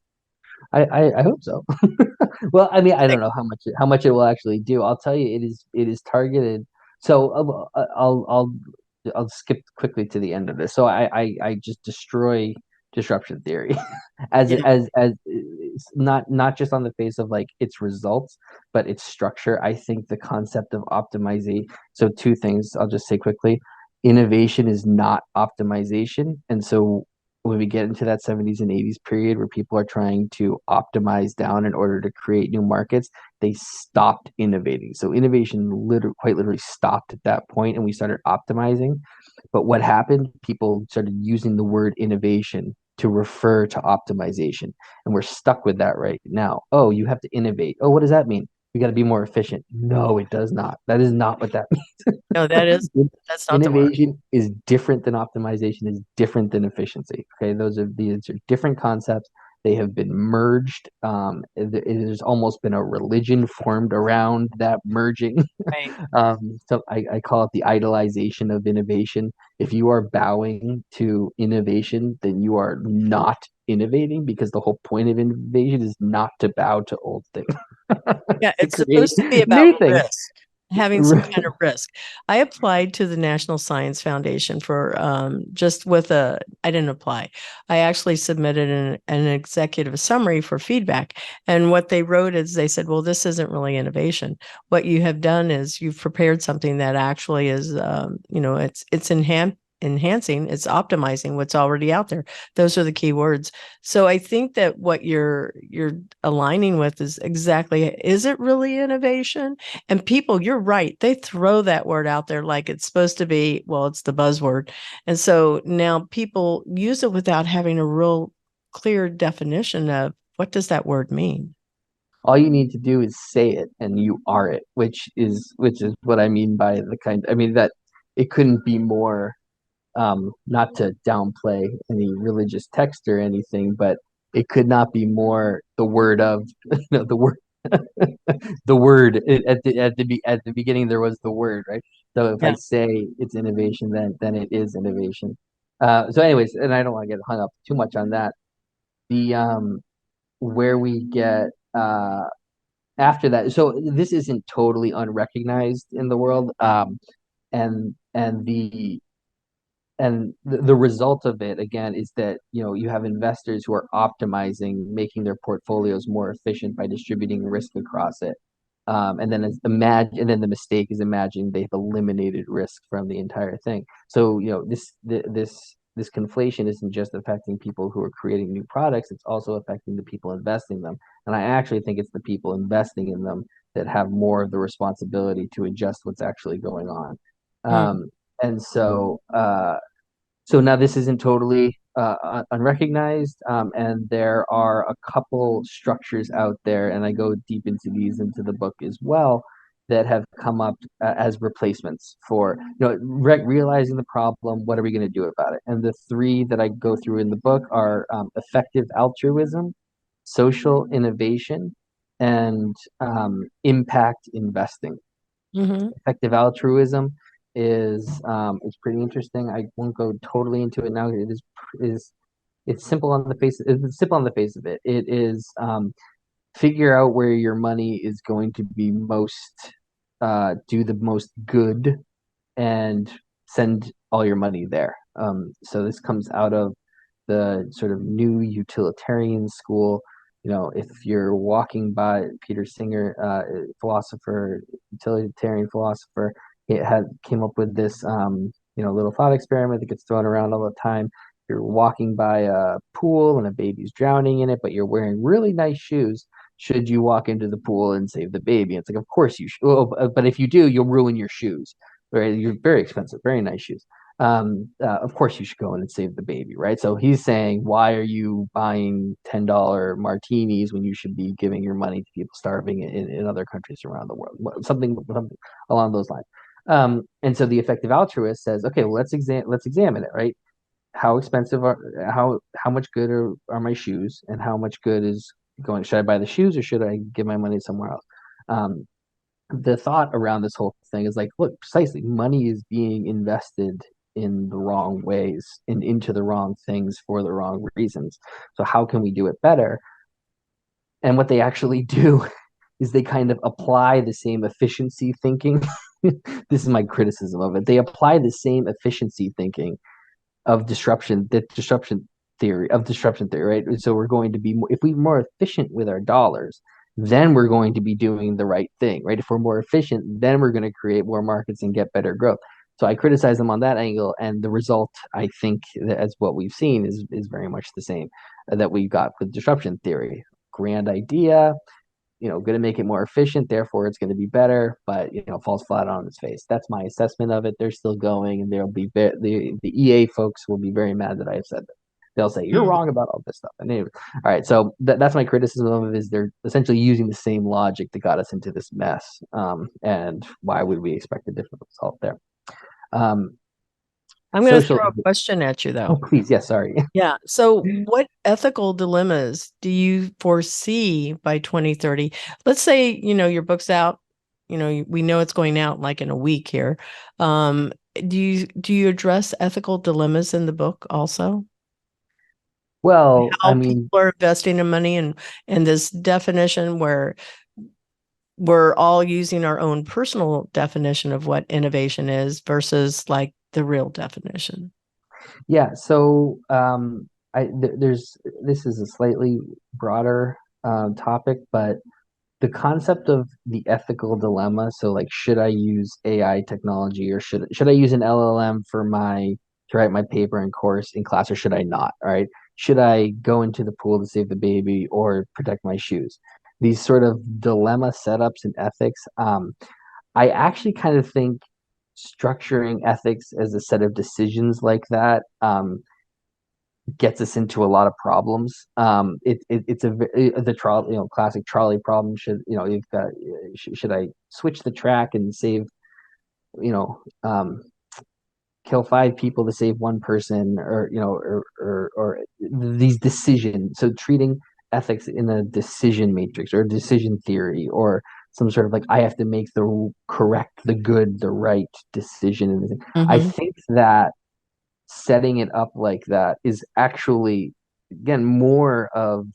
I hope so. Well, I mean, I don't know how much it will actually do. I'll tell you, it is targeted. So I'll skip quickly to the end of this. So I just destroy disruption theory as Yeah. as not just on the face of like its results, but its structure. I think the concept of optimization. So two things I'll just say quickly. Innovation is not optimization, and so when we get into that 70s and 80s period where people are trying to optimize down in order to create new markets, they stopped innovating. So innovation quite literally stopped at that point, and we started optimizing. But what happened? People started using the word innovation to refer to optimization, and we're stuck with that right now. Oh, you have to innovate. Oh, what does that mean? We got to be more efficient. No, it does not. That is not what that means. No, that's not the word. Innovation is different than optimization, is different than efficiency. Okay, these are different concepts. They have been merged. It has almost been a religion formed around that merging. Right. So I call it the idolization of innovation. If you are bowing to innovation, then you are not innovating, because the whole point of innovation is not to bow to old things. Yeah, To it's create supposed to be about new things. risk, having some kind of risk. I applied to the National Science Foundation for I didn't apply. I actually submitted an executive summary for feedback. And what they wrote is they said, well, this isn't really innovation. What you have done is you've prepared something that actually is, it's enhancing, it's optimizing what's already out there. Those are the key words. So I think that what you're aligning with is exactly, is it really innovation? And people, you're right, they throw that word out there like it's supposed to be, well, it's the buzzword. And so now people use it without having a real clear definition of what does that word mean. All you need to do is say it, and you are it, which is what I mean by I mean that it couldn't be more, not to downplay any religious text or anything, but it could not be more the word of the word the word at the beginning there was the word, right? So if I Yeah. say it's innovation, then it is innovation. So anyways, and I don't want to get hung up too much on that. The Where we get after that, so this isn't totally unrecognized in the world, and the result of it again is that you have investors who are optimizing, making their portfolios more efficient by distributing risk across it. And then the mistake is imagining they've eliminated risk from the entire thing. So this conflation isn't just affecting people who are creating new products; it's also affecting the people investing them. And I actually think it's the people investing in them that have more of the responsibility to adjust what's actually going on. Mm. And so now this isn't totally unrecognized, and there are a couple structures out there, and I go deep into these into the book as well, that have come up as replacements for realizing the problem. What are we going to do about it? And the three that I go through in the book are effective altruism, social innovation, and impact investing. Mm-hmm. Effective altruism is pretty interesting. I won't go totally into it now. Is it's simple on the face. It's simple on the face of it. It is figure out where your money is going to be most do the most good and send all your money there. So this comes out of the sort of new utilitarian school. If you're walking by Peter Singer, philosopher, utilitarian philosopher, it had came up with this little thought experiment that gets thrown around all the time. You're walking by a pool and a baby's drowning in it, but you're wearing really nice shoes. Should you walk into the pool and save the baby? It's like, of course you should. But if you do, you'll ruin your shoes. Right? You're very expensive, very nice shoes. Of course you should go in and save the baby, right? So he's saying, why are you buying $10 martinis when you should be giving your money to people starving in other countries around the world? Something along those lines. And so the effective altruist says, okay, well, let's examine it, right? How expensive how much good are my shoes, and how much good is going? Should I buy the shoes, or should I give my money somewhere else? The thought around this whole thing is like, look, precisely, money is being invested in the wrong ways and into the wrong things for the wrong reasons. So how can we do it better? And what they actually do is they kind of apply the same efficiency thinking. This is my criticism of it. They apply the same efficiency thinking of disruption theory, right? So we're going to be if we're more efficient with our dollars, then we're going to be doing the right thing, right? If we're more efficient, then we're going to create more markets and get better growth. So I criticize them on that angle, and the result, I think, as what we've seen, is very much the same that we got with disruption theory. Grand idea, going to make it more efficient, therefore it's going to be better, but falls flat on its face. That's my assessment of it. They're still going, and there'll be the EA folks will be very mad that I have said that. They'll say you're wrong about all this stuff. And anyway, all right, so that's my criticism of it, is they're essentially using the same logic that got us into this mess. And why would we expect a different result there? I'm going to throw a question at you, though. Oh, please. Yeah, sorry. Yeah. So what ethical dilemmas do you foresee by 2030? Let's say, your book's out, we know it's going out like in a week here. Do you address ethical dilemmas in the book also? Well, how people are investing in money, and this definition where we're all using our own personal definition of what innovation is versus like the real definition. Yeah. So this is a slightly broader topic, but the concept of the ethical dilemma. So like, should I use AI technology, or should I use an LLM to write my paper and course in class, or should I not? All right. Should I go into the pool to save the baby or protect my shoes? These sort of dilemma setups in ethics. I actually kind of think structuring ethics as a set of decisions like that gets us into a lot of problems. It's the trolley, classic trolley problem. You've got, should I switch the track and save, kill 5 people to save 1 person, or these decisions. So treating ethics in a decision matrix or decision theory, or some sort of like, I have to make the correct, the good, the right decision. I think that setting it up like that is actually, again, more of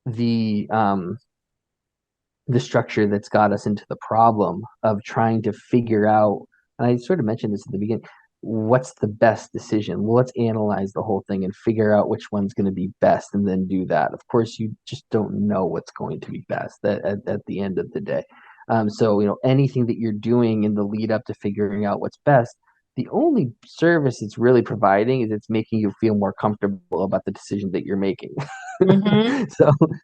the the structure that's got us into the problem of trying to figure out, and I sort of mentioned this at the beginning, what's the best decision? Well, let's analyze the whole thing and figure out which one's going to be best and then do that. Of course, you just don't know what's going to be best at the end of the day. So, anything that you're doing in the lead up to figuring out what's best, the only service it's really providing is it's making you feel more comfortable about the decision that you're making. Mm-hmm.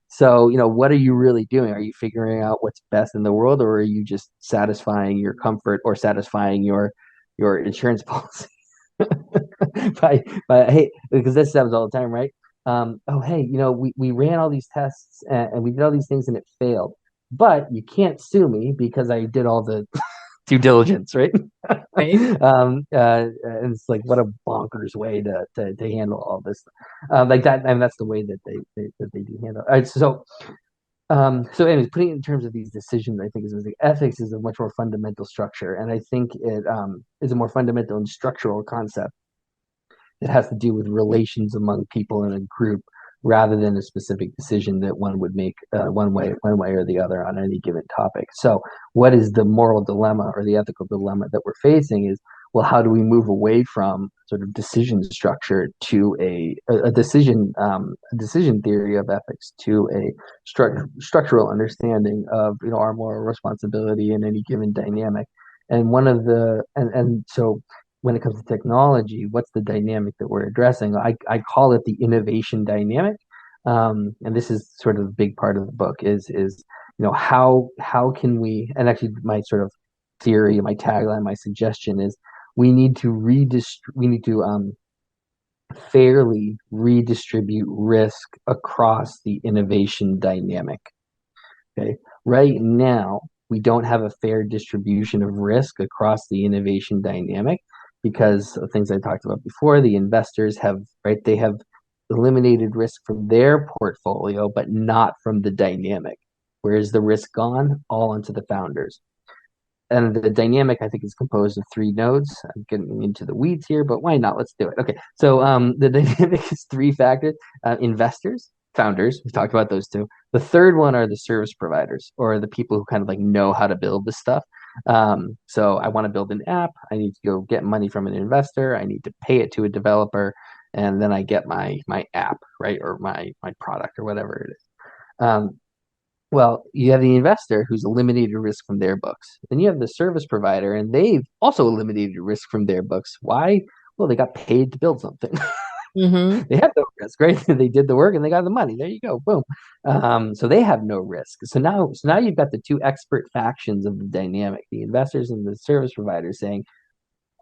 So, what are you really doing? Are you figuring out what's best in the world, or are you just satisfying your comfort or satisfying your insurance policy? Hey, because this happens all the time, right? Oh, hey, we ran all these tests and we did all these things and it failed, but you can't sue me because I did all the due diligence, right? Right. And it's like what a bonkers way to handle all this, like that, and that's the way that they do handle. All right, so anyways, putting it in terms of these decisions, I think is the ethics is a much more fundamental structure, and I think it is a more fundamental and structural concept that has to do with relations among people in a group rather than a specific decision that one would make one way or the other on any given topic. So what is the moral dilemma or the ethical dilemma that we're facing is, well, how do we move away from sort of decision structure to a decision theory of ethics to a structural understanding of our moral responsibility in any given dynamic. And one of the and so when it comes to technology, what's the dynamic that we're addressing? I call it the innovation dynamic. And this is sort of a big part of the book is how can we, and actually my sort of theory, my tagline, my suggestion is we need to fairly redistribute risk across the innovation dynamic. Okay. Right now, we don't have a fair distribution of risk across the innovation dynamic because of things I talked about before. The investors they have eliminated risk from their portfolio, but not from the dynamic. Where's the risk gone? All onto the founders. And the dynamic, I think, is composed of three nodes. I'm getting into the weeds here, but why not? Let's do it. Okay. So the dynamic is three factors: investors, founders. We talked about those two. The third one are the service providers, or the people who kind of like know how to build this stuff. So I want to build an app. I need to go get money from an investor. I need to pay it to a developer, and then I get my app, right, or my product or whatever it is. Well, you have the investor who's eliminated risk from their books. Then you have the service provider, and they've also eliminated risk from their books. Why? Well, they got paid to build something. Mm-hmm. They have no risk, right? They did the work and they got the money. There you go, boom. So they have no risk. So now you've got the two expert factions of the dynamic: the investors and the service providers saying,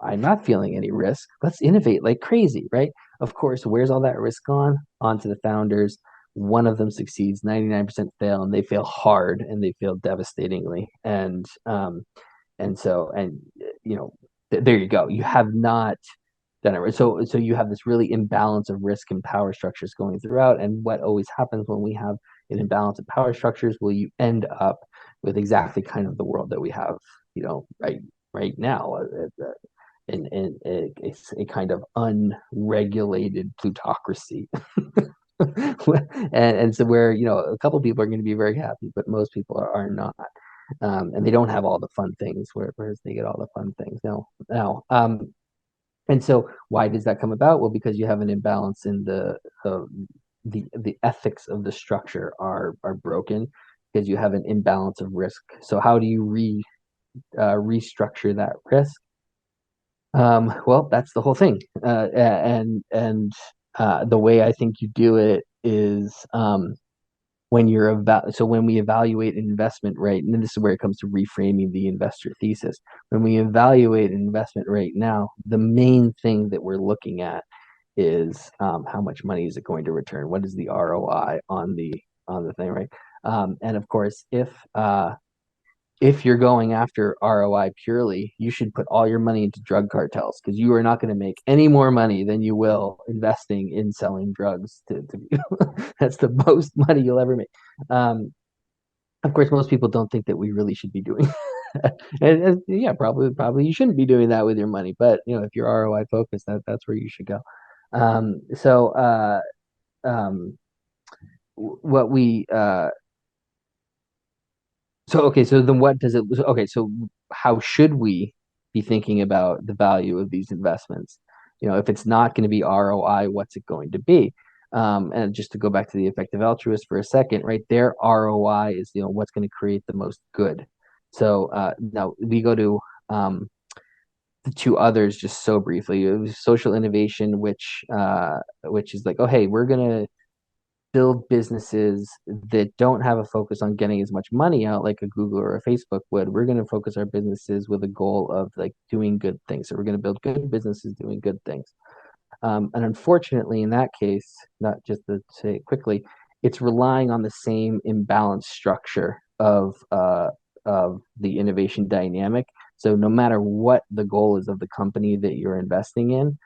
"I'm not feeling any risk. Let's innovate like crazy," right? Of course, where's all that risk gone? Onto the founders. One of them succeeds, 99% fail, and they fail hard and they fail devastatingly. And there you go. You have not done it right. So you have this really imbalance of risk and power structures going throughout. And what always happens when we have an imbalance of power structures, will you end up with exactly kind of the world that we have, right now, in a kind of unregulated plutocracy. and so where a couple people are going to be very happy, but most people are not, and they don't have all the fun things, whereas they get all the fun things now. And so why does that come about? Well, because you have an imbalance in the ethics of the structure are broken because you have an imbalance of risk. So how do you restructure that risk? Well, that's the whole thing. And the way I think you do it is when we evaluate an investment rate, and this is where it comes to reframing the investor thesis. When we evaluate an investment rate now, the main thing that we're looking at is how much money is it going to return? What is the ROI on the thing, right? And of course, if you're going after ROI purely, you should put all your money into drug cartels because you are not going to make any more money than you will investing in selling drugs. That's the most money you'll ever make. Of course, most people don't think that we really should be doing. And yeah, probably you shouldn't be doing that with your money. But if you're ROI focused, that's where you should go. So what we So then what does it, okay, so how should we be thinking about the value of these investments? If it's not going to be ROI, what's it going to be? And just to go back to the effective altruist for a second, right? Their ROI is, what's going to create the most good. So now we go to the two others just so briefly. It was social innovation, which is like, oh, hey, we're going to build businesses that don't have a focus on getting as much money out like a Google or a Facebook would. We're going to focus our businesses with a goal of like doing good things. So we're going to build good businesses doing good things. And unfortunately, in that case, not just to say it quickly, it's relying on the same imbalanced structure of the innovation dynamic. So no matter what the goal is of the company that you're investing in,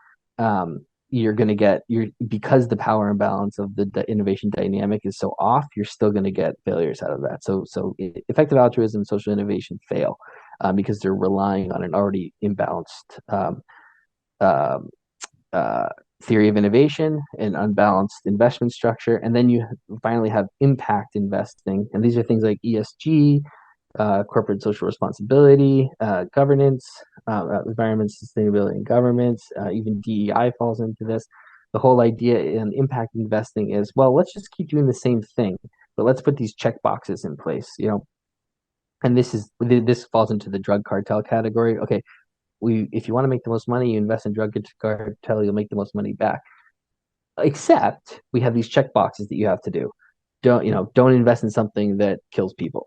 you're going to get because the power imbalance of the innovation dynamic is so off, you're still going to get failures out of that. So effective altruism, social innovation fail because they're relying on an already imbalanced um, theory of innovation and unbalanced investment structure. And then you finally have impact investing. And these are things like ESG, corporate social responsibility, governance, environment, sustainability, and governance. Even DEI falls into this. The whole idea in impact investing is, well, let's just keep doing the same thing, but let's put these check boxes in place. And this falls into the drug cartel category. Okay, if you want to make the most money, you invest in drug cartel, you'll make the most money back. Except we have these check boxes that you have to do. Don't invest in something that kills people.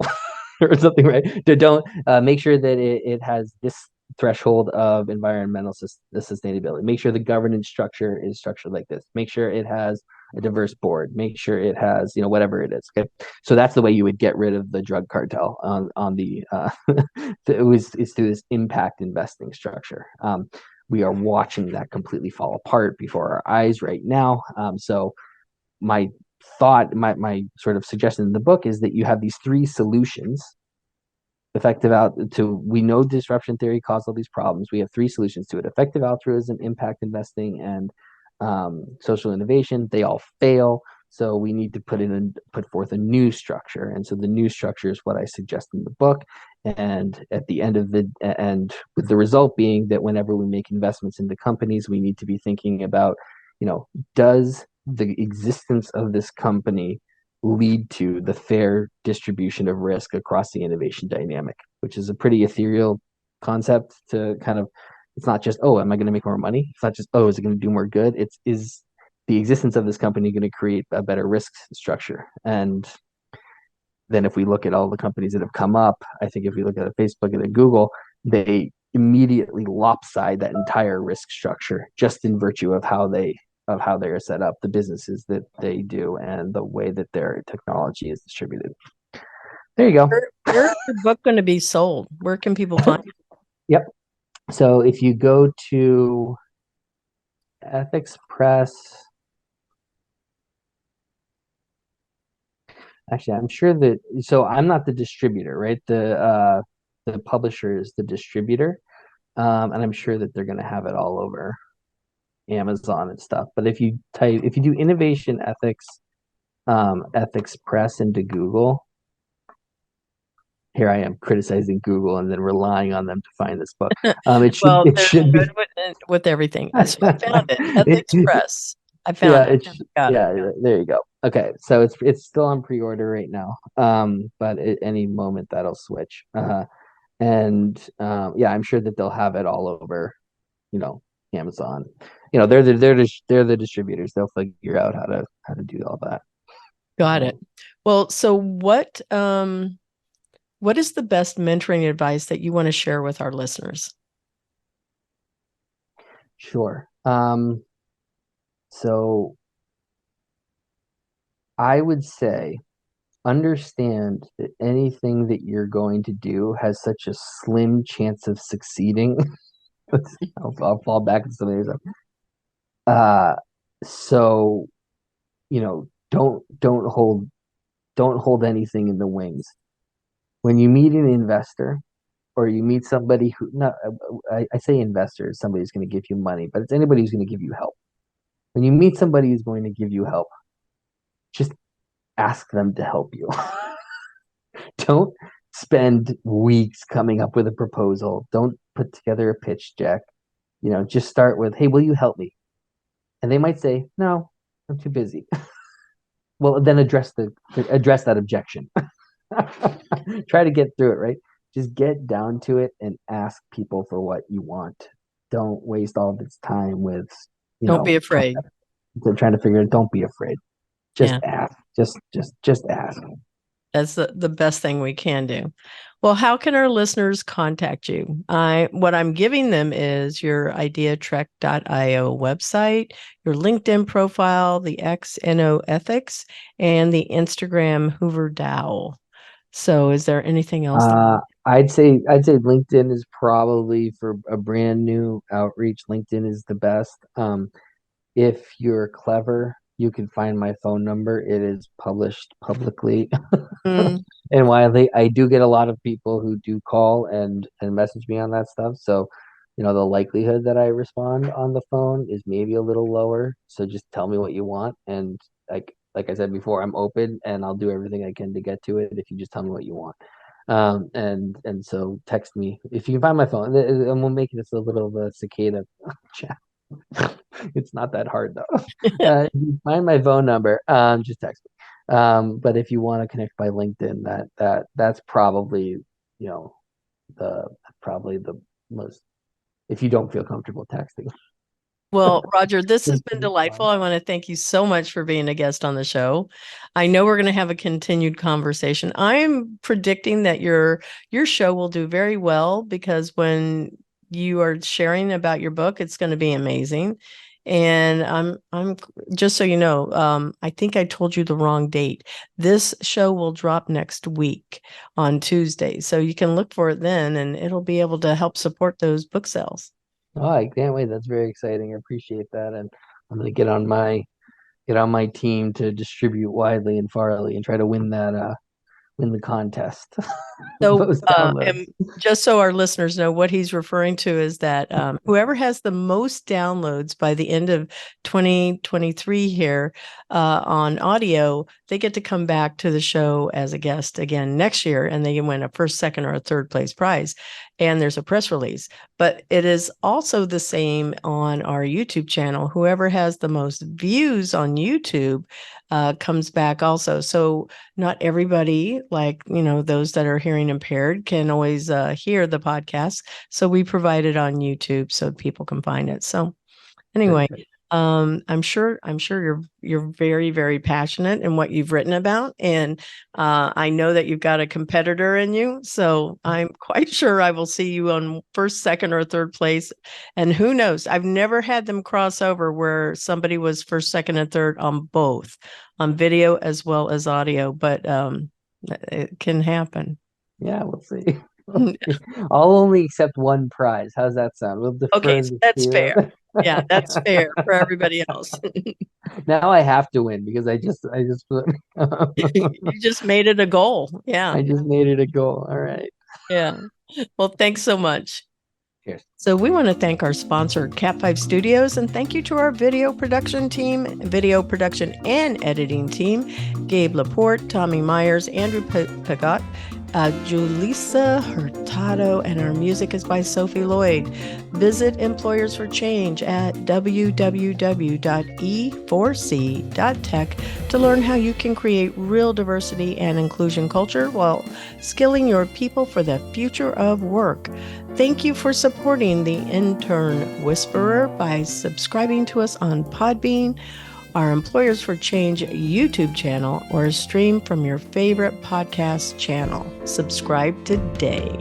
Or something, right? Don't make sure that it has this threshold of environmental sustainability. Make sure the governance structure is structured like this. Make sure it has a diverse board. Make sure it has, whatever it is. Okay, so that's the way you would get rid of the drug cartel on the. It's through this impact investing structure. We are watching that completely fall apart before our eyes right now. So my my sort of suggestion in the book is that you have these three solutions. We know disruption theory caused all these problems. We have three solutions to it: effective altruism, impact investing, and social innovation. They all fail. So we need to put forth a new structure. And so the new structure is what I suggest in the book. And at the end with the result being that whenever we make investments into companies, we need to be thinking about, does the existence of this company lead to the fair distribution of risk across the innovation dynamic, which is a pretty ethereal concept to kind of, it's not just, oh, am I going to make more money? It's not just, oh, is it going to do more good? Is the existence of this company going to create a better risk structure? And then if we look at all the companies that have come up, I think if we look at a Facebook and a Google, they immediately lopside that entire risk structure just in virtue of how they are set up, the businesses that they do, and the way that their technology is distributed. There you go. Where is your book going to be sold? Where can people find it? Yep. So if you go to Ethics Press, actually, I'm sure that, so I'm not the distributor, right? The publisher is the distributor. And I'm sure that they're going to have it all over Amazon and stuff. But if you do innovation ethics, ethics press into Google, here I am criticizing Google and then relying on them to find this book. It should be with everything. So I found it. Ethics Press. I found it. There you go. Okay, so it's still on pre-order right now. But at any moment that'll switch. I'm sure that they'll have it all over, Amazon. They're the distributors. They'll figure out how to do all that. Got it. Well, so what is the best mentoring advice that you want to share with our listeners? Sure. So I would say understand that anything that you're going to do has such a slim chance of succeeding. I'll fall back to some of your stuff. So don't hold anything in the wings. When you meet an investor or you meet somebody who, not, I say investor, somebody who's going to give you money, but it's anybody who's going to give you help. When you meet somebody who's going to give you help, just ask them to help you. Don't spend weeks coming up with a proposal. Don't put together a pitch deck. Just start with, hey, will you help me? And they might say, no, I'm too busy. Well, then address that objection. Try to get through it, right? Just get down to it and ask people for what you want. Don't waste all this time with, Don't be afraid. trying to figure it. Don't be afraid. Just Yeah. ask. Just ask. That's the best thing we can do. Well, how can our listeners contact you? What I'm giving them is your ideatrek.io website, your LinkedIn profile, the X Inno Ethics, and the Instagram Hoover Dao. So is there anything else? I'd say LinkedIn is probably for a brand new outreach. LinkedIn is the best. If you're clever, you can find my phone number. It is published publicly and widely. I do get a lot of people who do call and message me on that stuff. So, the likelihood that I respond on the phone is maybe a little lower. So just tell me what you want. And like I said before, I'm open and I'll do everything I can to get to it if you just tell me what you want. And so text me if you can find my phone, and we'll make this a little of a cicada chat. It's not that hard though. If you find my phone number, just text me. But if you want to connect by LinkedIn, that's probably the most, if you don't feel comfortable texting. Well, Roger, this has been delightful. I want to thank you so much for being a guest on the show. I know we're going to have a continued conversation. I'm predicting that your show will do very well because when you are sharing about your book, it's going to be amazing. And I'm just so you know, I think I told you the wrong date. This show will drop next week on Tuesday. So you can look for it then and it'll be able to help support those book sales. Oh, I can't wait. That's very exciting. I appreciate that. And I'm going to get on my team to distribute widely and farly and try to win the contest. So, and just so our listeners know, what he's referring to is that whoever has the most downloads by the end of 2023 here on audio, they get to come back to the show as a guest again next year, and they can win a first, second, or a third place prize. And there's a press release. But it is also the same on our YouTube channel. Whoever has the most views on YouTube comes back also. So not everybody, like, those that are hearing impaired can always hear the podcast. So we provide it on YouTube so people can find it. So anyway, I'm sure you're very, very passionate in what you've written about. And I know that you've got a competitor in you. So I'm quite sure I will see you on first, second, or third place. And who knows? I've never had them cross over where somebody was first, second, and third on both, on video as well as audio, but it can happen. Yeah, we'll see. I'll only accept one prize. How's that sound? We'll defer. Okay, that's fair. Yeah, that's fair for everybody else. Now I have to win because I just you just made it a goal. Yeah. I just made it a goal. All right. Yeah. Well, thanks so much. Cheers. So we want to thank our sponsor, Cat5 Studios, and thank you to our video production and editing team, Gabe Laporte, Tommy Myers, Andrew Pagot, Julissa Hurtado, and our music is by Sophie Lloyd. Visit Employers for Change at www.e4c.tech to learn how you can create real diversity and inclusion culture while skilling your people for the future of work. Thank you for supporting the Intern Whisperer by subscribing to us on Podbean, our Employers for Change YouTube channel, or stream from your favorite podcast channel. Subscribe today.